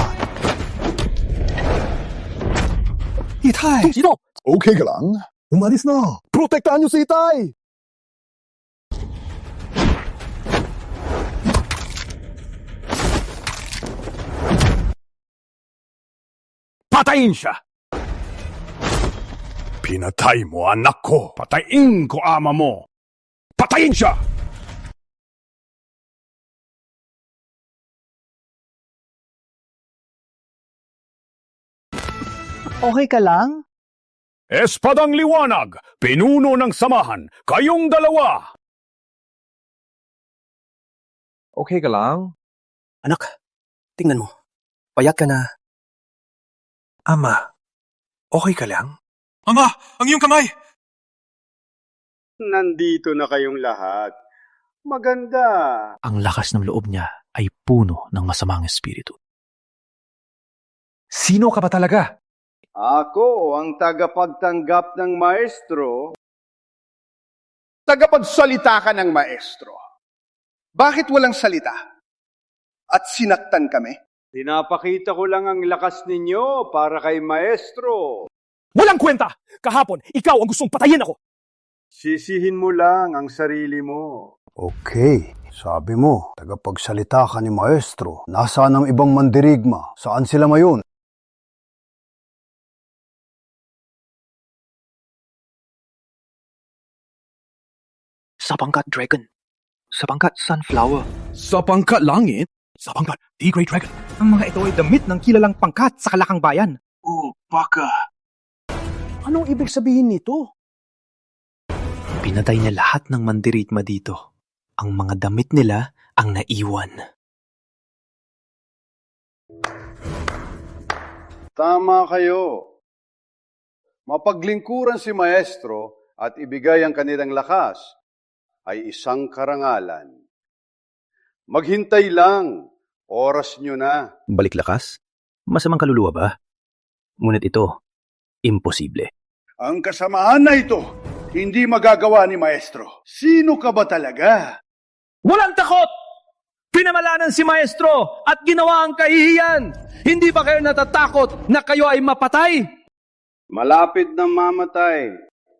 Itay! Sino? Okay ka lang? Umalis na. Protektahan niyo si Itay! Patayin siya! Pinatay mo anak ko. Patayin ko ama mo. Patayin siya! Okay ka lang? Espadang liwanag, pinuno ng samahan, kayong dalawa! Okay ka lang? Anak, tingnan mo. Payat ka na. Ama, okay ka lang? Ama, ang iyong kamay! Nandito na kayong lahat. Maganda. Ang lakas ng loob niya ay puno ng masamang espiritu. Sino ka ba talaga? Ako ang tagapagtanggap ng maestro. Tagapagsalita ka ng maestro. Bakit walang salita? At sinaktan kami? Pinapakita ko lang ang lakas ninyo para kay maestro. Walang kwenta! Kahapon, ikaw ang gustong patayin ako! Sisihin mo lang ang sarili mo. Okay, sabi mo, tagapagsalita ka ni maestro. Nasaan ang ibang mandirigma? Saan sila mayon? Sa pangkat dragon. Sa pangkat sunflower. Sa pangkat langit? Sa pangkat the Great Dragon. Ang mga ito ay damit ng kilalang pangkat sa Kalakang Bayan. Oh, baka. Anong ibig sabihin nito? Pinatay niya lahat ng mandirigma dito. Ang mga damit nila ang naiwan. Tama kayo. Mapaglingkuran si maestro at ibigay ang kanilang lakas ay isang karangalan. Maghintay lang. Oras nyo na. Balik lakas? Masamang kaluluwa ba? Ngunit ito, imposible. Ang kasamaan na ito, hindi magagawa ni maestro. Sino ka ba talaga? Walang takot! Pinamalanan si maestro at ginawa ang kahihiyan. Hindi ba kayo natatakot na kayo ay mapatay? Malapit na mamatay.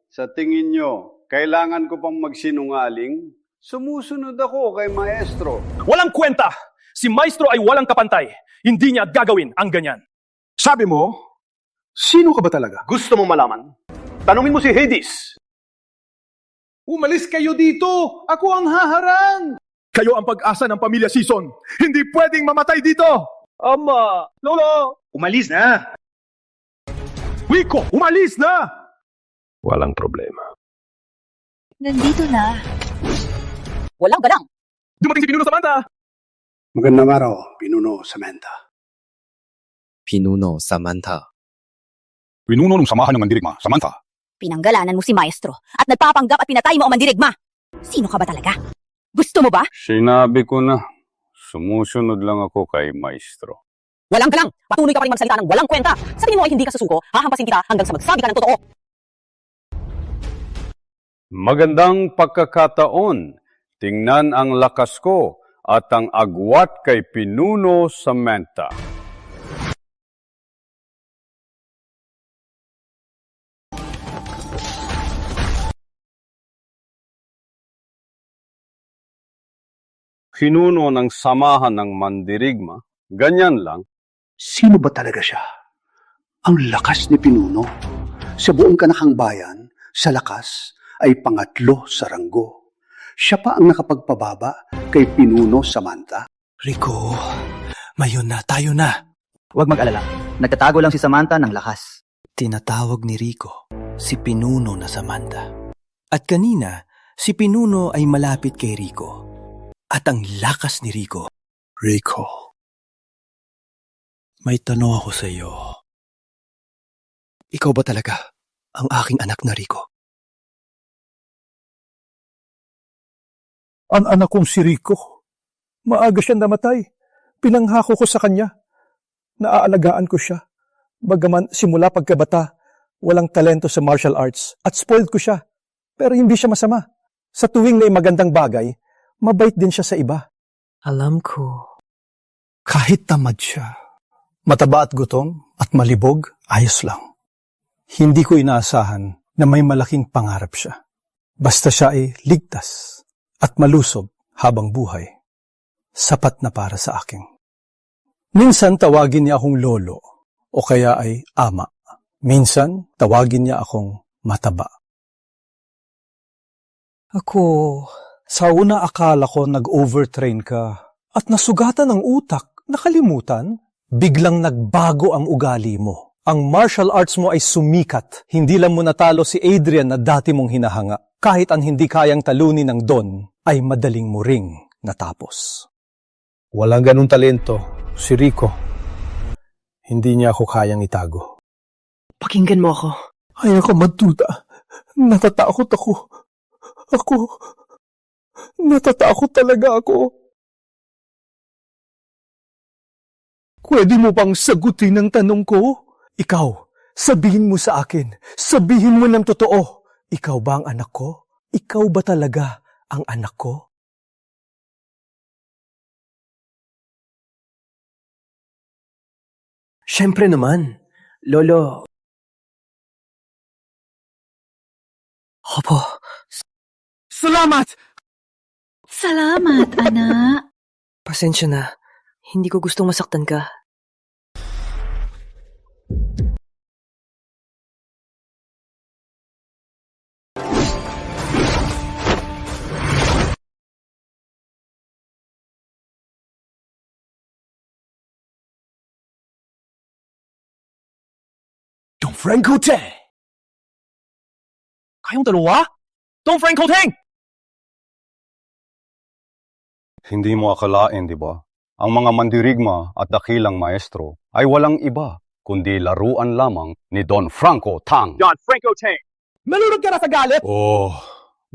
Sa tingin nyo, kailangan ko pang magsinungaling? Sumusunod ako kay maestro. Walang kwenta! Si maestro ay walang kapantay. Hindi niya gagawin ang ganyan. Sabi mo, sino ka ba talaga? Gusto mo malaman? Tanungin mo si Hades. Umalis kayo dito! Ako ang haharang! Kayo ang pag-asa ng Pamilya Season. Hindi pwedeng mamatay dito! Ama! Lolo! Umalis na! Rico, umalis na! Walang problema. Nandito na. Walang galang. Dumating si Pinuno Samantha! Magandang araw, Pinuno Samantha. Pinuno Samantha. Pinuno ng samahan ng mandirigma, Samantha. Pinanggalanan mo si maestro at nagpapanggap at pinatay mo ang mandirigma. Sino ka ba talaga? Gusto mo ba? Sinabi ko na, sumusunod lang ako kay maestro. Walang galang! Patuloy ka pa rin magsalita ng walang kwenta! Sa tingin mo ay hindi ka susuko, hahampasin kita hanggang sa magsabi ka ng totoo! Magandang pagkakataon. Tingnan ang lakas ko at ang agwat kay Pinuno Samantha. Pinuno ng samahan ng mandirigma, ganyan lang. Sino ba talaga siya? Ang lakas ni Pinuno. Sa buong kanakang bayan, sa lakas ay pangatlo sa ranggo. Siya pa ang nakapagpababa kay Pinuno Samantha. Rico, mayon na, tayo na. Huwag mag-alala. Nagtatago lang si Samantha ng lakas. Tinatawag ni Rico si Pinuno na Samantha. At kanina, si Pinuno ay malapit kay Rico. At ang lakas ni Rico. Rico, may tanong ako sa iyo. Ikaw ba talaga ang aking anak na Rico? Ang anak kong si Rico. Maaga siya namatay. Pinanghako ko sa kanya. Naaalagaan ko siya. Bagaman simula pagkabata, walang talento sa martial arts at spoiled ko siya. Pero hindi siya masama. Sa tuwing may magandang bagay, mabait din siya sa iba. Alam ko. Kahit tamad siya, mataba at gutom at malibog, ayos lang. Hindi ko inaasahan na may malaking pangarap siya. Basta siya ay ligtas at malusob habang buhay. Sapat na para sa akin. Minsan tawagin niya akong lolo o kaya ay ama. Minsan tawagin niya akong mataba. Ako, sa una akala ko nag-overtrain ka at nasugatan ang utak, nakalimutan, biglang nagbago ang ugali mo. Ang martial arts mo ay sumikat. Hindi lang mo natalo si Adrian na dati mong hinahanga. Kahit ang hindi kayang talunin ng Don, ay madaling mo ring natapos. Walang ganung talento, si Rico. Hindi niya ako kayang itago. Pakinggan mo ako. Ay ako, Maduda. Natatakot ako. Natatakot talaga ako. Pwede mo bang sagutin ang tanong ko? Ikaw, sabihin mo sa akin. Sabihin mo ng totoo. Ikaw ba ang anak ko? Ikaw ba talaga ang anak ko? Siyempre naman, Lolo. Opo. Salamat! Salamat, anak. Pasensya na. Hindi ko gustong masaktan ka. Don Franco Teng! Kayong dalawa? Don Franco Teng! Hindi mo akalain, di ba? Ang mga mandirigma at dakilang maestro ay walang iba kundi laruan lamang ni Don Franco Tang. Don Franco Teng! Nalunod ka na sa galit? Oh,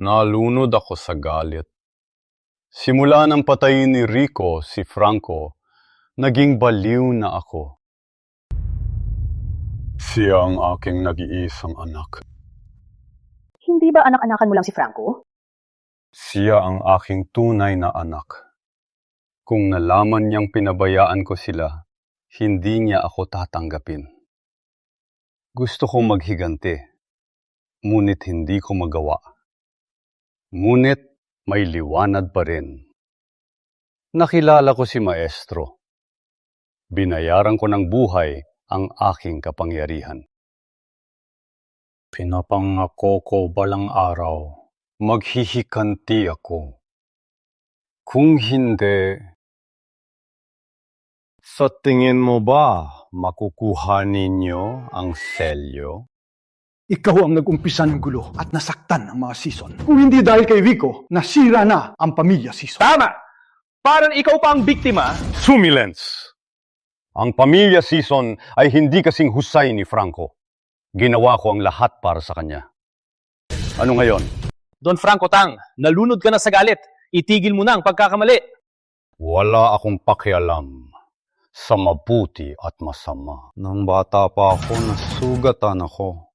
nalunod ako sa galit. Simula nang patayin ni Rico si Franco, naging baliw na ako. Siya ang aking nag-iisang anak. Hindi ba anak-anakan mo lang si Franco? Siya ang aking tunay na anak. Kung nalaman niyang pinabayaan ko sila, hindi niya ako tatanggapin. Gusto kong maghiganti, ngunit hindi ko magawa. Ngunit may liwanag pa rin. Nakilala ko si Maestro. Binayaran ko ng buhay ang aking kapangyarihan. Pinapangako ko balang araw, maghihikanti ako. Kung hindi, sa tingin mo ba makukuha ninyo ang selyo? Ikaw ang nag-umpisa ng gulo at nasaktan ang mga Season. Kung hindi dahil kay Rico, nasira na ang pamilya Season. Tama! Parang ikaw pa ang biktima. Sumilens! Ang pamilya Season ay hindi kasing husay ni Franco. Ginawa ko ang lahat para sa kanya. Ano ngayon? Don Franco Tang, nalunod ka na sa galit. Itigil mo na ang pagkakamali. Wala akong pakialam. sa mabuti at masama. Nang bata pa ako, nasugatan ako.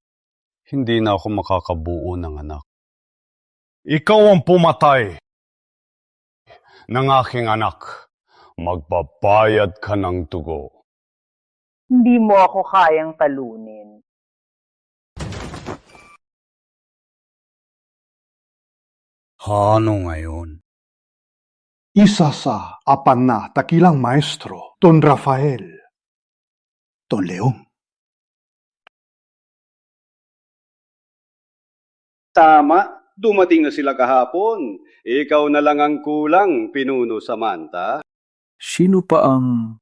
Hindi na ako makakabuo ng anak. Ikaw ang pumatay ng aking anak. Magbabayad ka ng dugo. Hindi mo ako kayang talunin. Ano ngayon? Isa sa apan na takilang maestro, Don Rafael. Don Leong. Tama, dumating na sila kahapon. Ikaw na lang ang kulang, Pinuno Samantha. Sino pa ang...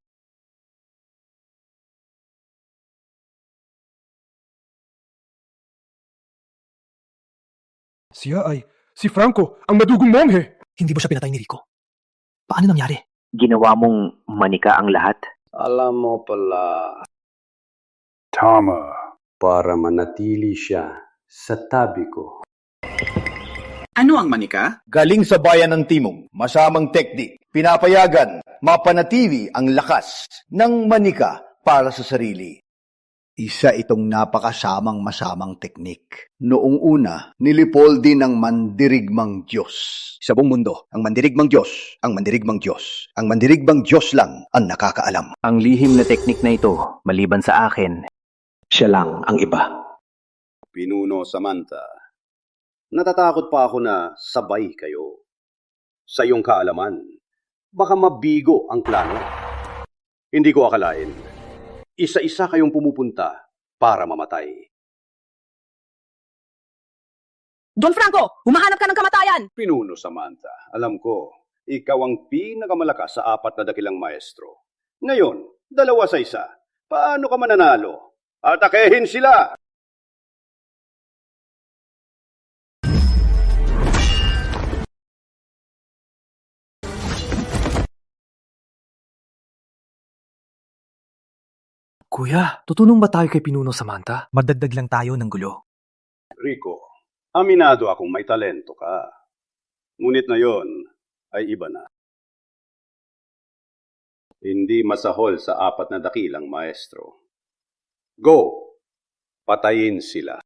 Siya ay si Franco, ang madugong monghe. Hindi ba siya pinatay ni Rico? Paano nangyari? Ginawa mong manika ang lahat? Alam mo pala, Tama. para manatili siya sa tabi ko. Ano ang manika? Galing sa bayan ng Timog, masamang teknik. Pinapayagan, mapanatili ang lakas ng manika para sa sarili. Isa itong napakasamang masamang teknik. Noong una, nilipol din ng mandirigmang Diyos. Sa buong mundo, ang mandirigmang Diyos, ang mandirigmang Diyos, ang mandirigmang Diyos lang ang nakakaalam. Ang lihim na teknik na ito, maliban sa akin, siya lang ang iba. Pinuno Samantha, natatakot pa ako na sabay kayo. Sa iyong kaalaman, baka mabigo ang plano. Hindi ko akalain. Isa-isa kayong pumupunta para mamatay. Don Franco, humahanap ka ng kamatayan! Pinuno Samantha, alam ko, ikaw ang pinakamalakas sa 4 na dakilang maestro. Ngayon, 2 sa 1. Paano ka mananalo? Atakehin sila! Kuya, tutulong ba tayo kay Pinuno Samantha? Madagdag lang tayo ng gulo. Rico, aminado akong may talento ka. Ngunit na yon ay iba na. Hindi masahol sa 4 na dakilang maestro. Go! Patayin sila.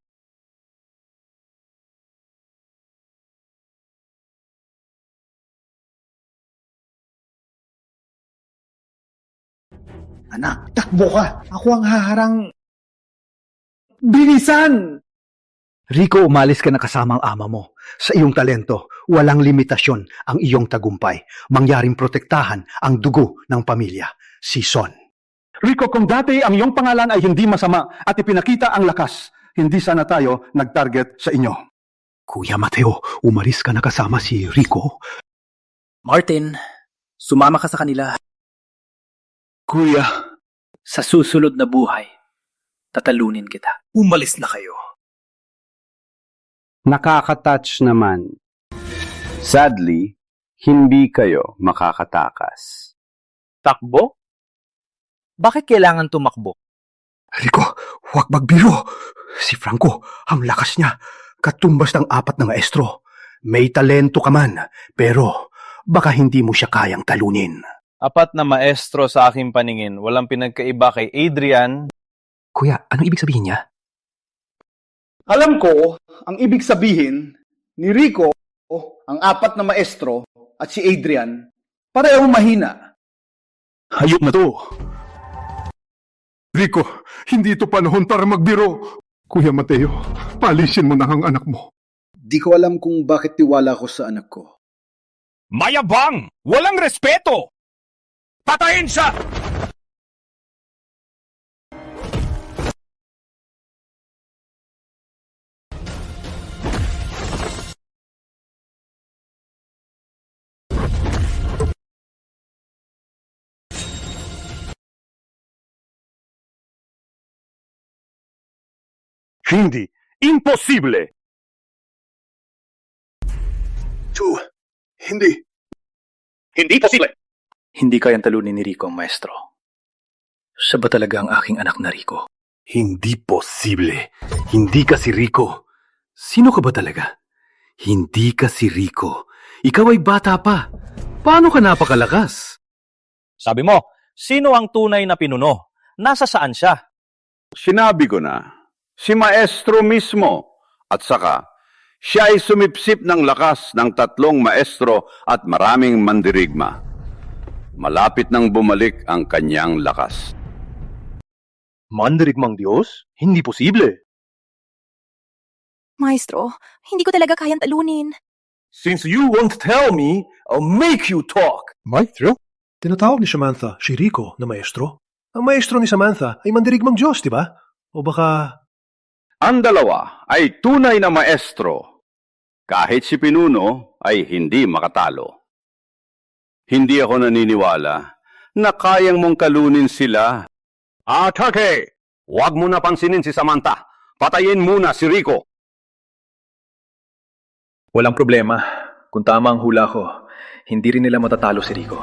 Anak, takbo ka. Ako ang haharang... Bilisan! Rico, umalis ka na kasama ang ama mo. Sa iyong talento, walang limitasyon ang iyong tagumpay. Mangyaring protektahan ang dugo ng pamilya. Si Son. Rico, kung dati ang iyong pangalan ay hindi masama at ipinakita ang lakas, hindi sana tayo nag-target sa inyo. Kuya Mateo, umalis ka na kasama si Rico. Martin, sumama ka sa kanila. Kuya, Sa susunod na buhay, tatalunin kita. Umalis na kayo. Nakaka-touch naman. Sadly, hindi kayo makakatakas. Takbo? Bakit kailangan tumakbo? Rico, huwag magbiro. Si Franco, ang lakas niya. Katumbas ng 4 na maestro. May talento ka man, pero baka hindi mo siya kayang talunin. 4 na maestro sa aking paningin. Walang pinagkaiba kay Adrian. Kuya, anong ibig sabihin niya? Alam ko, ang ibig sabihin ni Rico, ang 4 na maestro, at si Adrian, parehong mahina. Hayop na to! Rico, hindi ito panahon para magbiro. Kuya Mateo, palisin mo na ang anak mo. Di ko alam kung bakit tiwala ko sa anak ko. Mayabang! Walang respeto! Patayin siya! Hindi! Imposible! Hindi. Hindi posible! Hindi kayang talunin ni Rico ang maestro. Siya ba talaga ang aking anak na Rico? Hindi posible. Hindi ka si Rico. Sino ka ba talaga? Hindi ka si Rico. Ikaw ay bata pa. Paano ka napakalakas? Sabi mo, Sino ang tunay na pinuno? Nasa saan siya? Sinabi ko na, si Maestro mismo. At saka, siya ay sumipsip ng lakas ng 3 maestro at maraming mandirigma. Malapit nang bumalik ang kanyang lakas. Mandirigmang Diyos? Hindi posible. Maestro, hindi ko talaga kayang talunin. Since you won't tell me, I'll make you talk. Maestro? Tinatawag ni Samantha si Rico na maestro. Ang maestro ni Samantha ay mandirigmang Diyos, di ba? O baka... Ang dalawa ay tunay na maestro. Kahit si Pinuno ay hindi makatalo. Hindi ako naniniwala na kayang mong kalunin sila. Atake! Huwag mo na pansinin si Samantha. Patayin muna si Rico. Walang problema. Kung tama ang hula ko, hindi rin nila matatalo si Rico.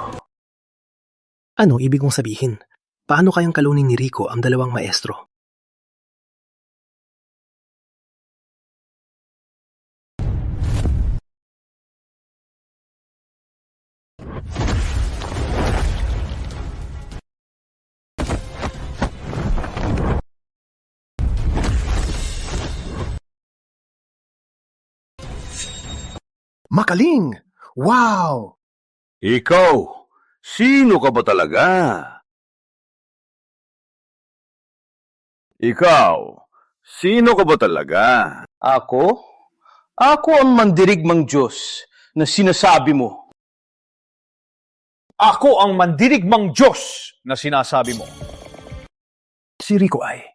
Ano ibig kong sabihin? Paano kayang kalunin ni Rico ang dalawang maestro? Makaling! Wow! Ikaw, sino ka ba talaga? Ikaw, sino ka ba talaga? Ako? Ako ang mandirigmang Diyos na sinasabi mo. Ako ang mandirigmang Diyos na sinasabi mo. Si Rico ay...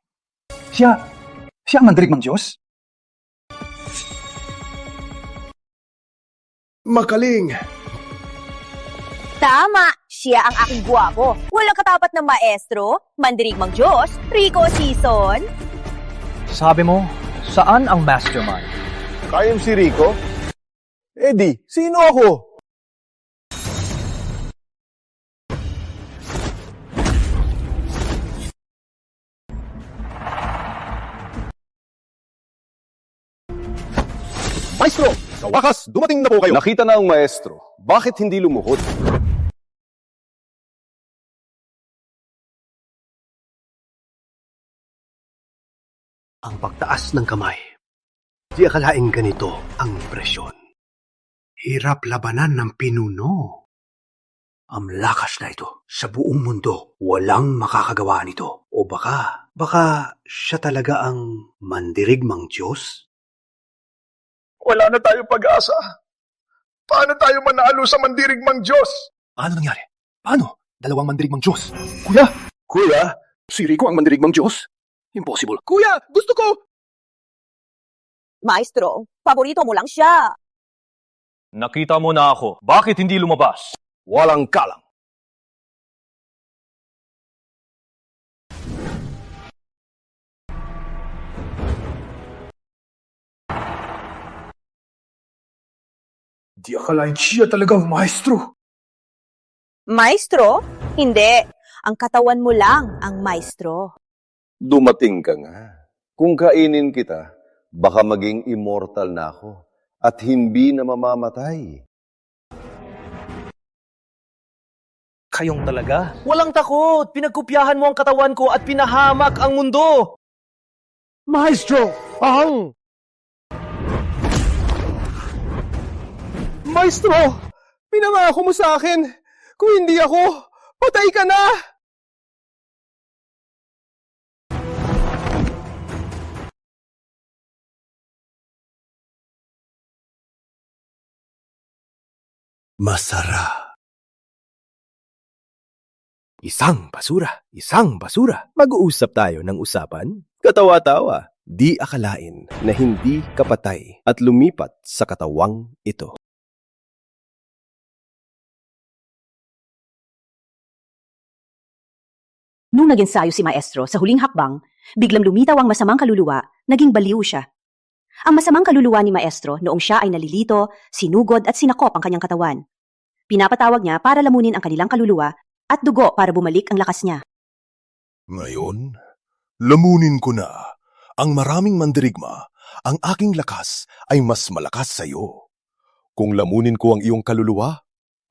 Siya ang mandirigmang Diyos? Makaling! Tama! Siya ang aking guwapo. Walang katapat na maestro, mandirigmang Diyos, Rico Season. Sabi mo, saan ang mastermind? Kayang si Rico? Eddie, sino ako? Maestro, sa wakas, dumating na po kayo. Nakita na ang maestro. Bakit hindi lumuhod? Ang pagtaas ng kamay. Di akalaing ganito ang impresyon. Hirap labanan ng pinuno. Ang lakas na ito sa buong mundo. Walang makakagawa nito. O baka siya talaga ang mandirigmang Diyos? Wala na tayong pag-asa. Paano tayo manalo sa mandirigmang Diyos? Paano nangyari? Paano? Dalawang mandirigmang Diyos. Kuya, si Rico ang mandirigmang Diyos? Impossible. Kuya, gusto ko! Maestro, paborito mo lang siya. Nakita mo na ako. Bakit hindi lumabas? Walang kalang. Di akalain siya talaga ang maestro. Maestro? Hindi. Ang katawan mo lang ang maestro. Dumating ka nga. Kung kainin kita, baka maging immortal na ako at hindi na mamamatay. Kayong talaga? Walang takot! Pinagkopyahan mo ang katawan ko at pinahamak ang mundo! Maestro! Ahang! Maestro! Pinangako mo sa akin! Kung hindi ako, patay ka na! Masara. Isang basura. Mag-uusap tayo ng usapan? Katawa-tawa. Di akalain na hindi kapatay at lumipat sa katawang ito. Nung nag-ensayo si Maestro sa huling hakbang, biglang lumitaw ang masamang kaluluwa, naging baliw siya. Ang masamang kaluluwa ni Maestro noong siya ay nalilito, sinugod at sinakop ang kanyang katawan. Pinapatawag niya para lamunin ang kanilang kaluluwa at dugo para bumalik ang lakas niya. Ngayon, lamunin ko na ang maraming mandirigma. Ang aking lakas ay mas malakas sa iyo. Kung lamunin ko ang iyong kaluluwa,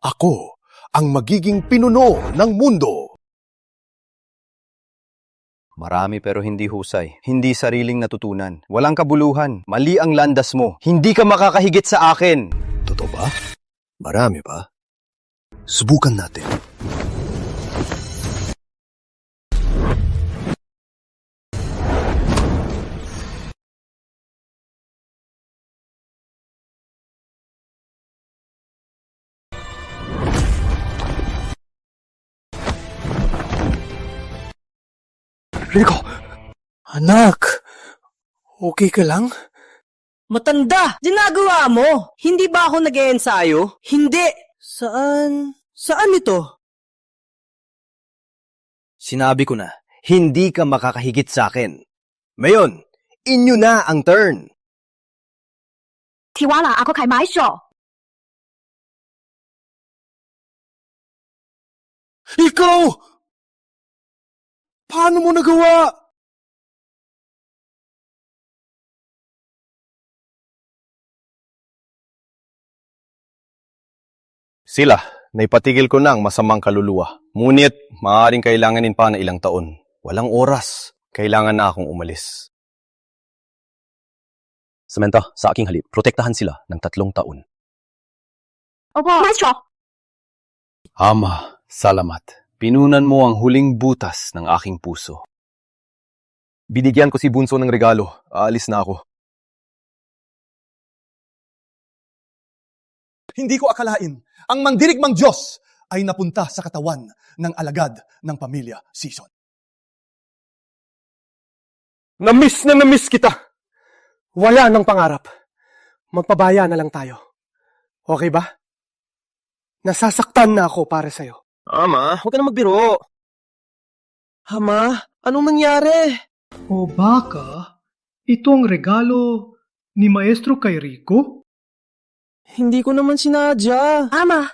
ako ang magiging pinuno ng mundo. Marami pero hindi husay. Hindi sariling natutunan. Walang kabuluhan. Mali ang landas mo. Hindi ka makakahigit sa akin. Totoo ba? Marami ba? Subukan natin. Rico! Anak! Okay ka lang? Matanda! Ginagawa mo! Hindi ba ako nag-e-ensayo? Hindi! Saan? Saan ito? Sinabi ko na, hindi ka makakahigit sa akin. Ngayon, inyo na ang turn. Tiwala ako kay Maestro. Ikaw! Paano mo nagawa? Sila, naipatigil ko na ang masamang kaluluwa. Ngunit, maaaring kailanganin pa na ilang taon. Walang oras. Kailangan na akong umalis. Samantha, sa aking halip, protektahan sila ng 3 taon. Opo, Maestro. Ama, salamat. Pinunan mo ang huling butas ng aking puso. Binigyan ko si Bunso ng regalo. Aalis na ako. Hindi ko akalain ang mandirigmang Diyos ay napunta sa katawan ng alagad ng pamilya Season. Na-miss kita. Wala nang pangarap. Magpabaya na lang tayo. Okay ba? Nasasaktan na ako para sa'yo. Ama, huwag ka na magbiro. Ama, anong nangyari? O baka, ito ang regalo ni Maestro kay Rico? Hindi ko naman sinadya. Ama,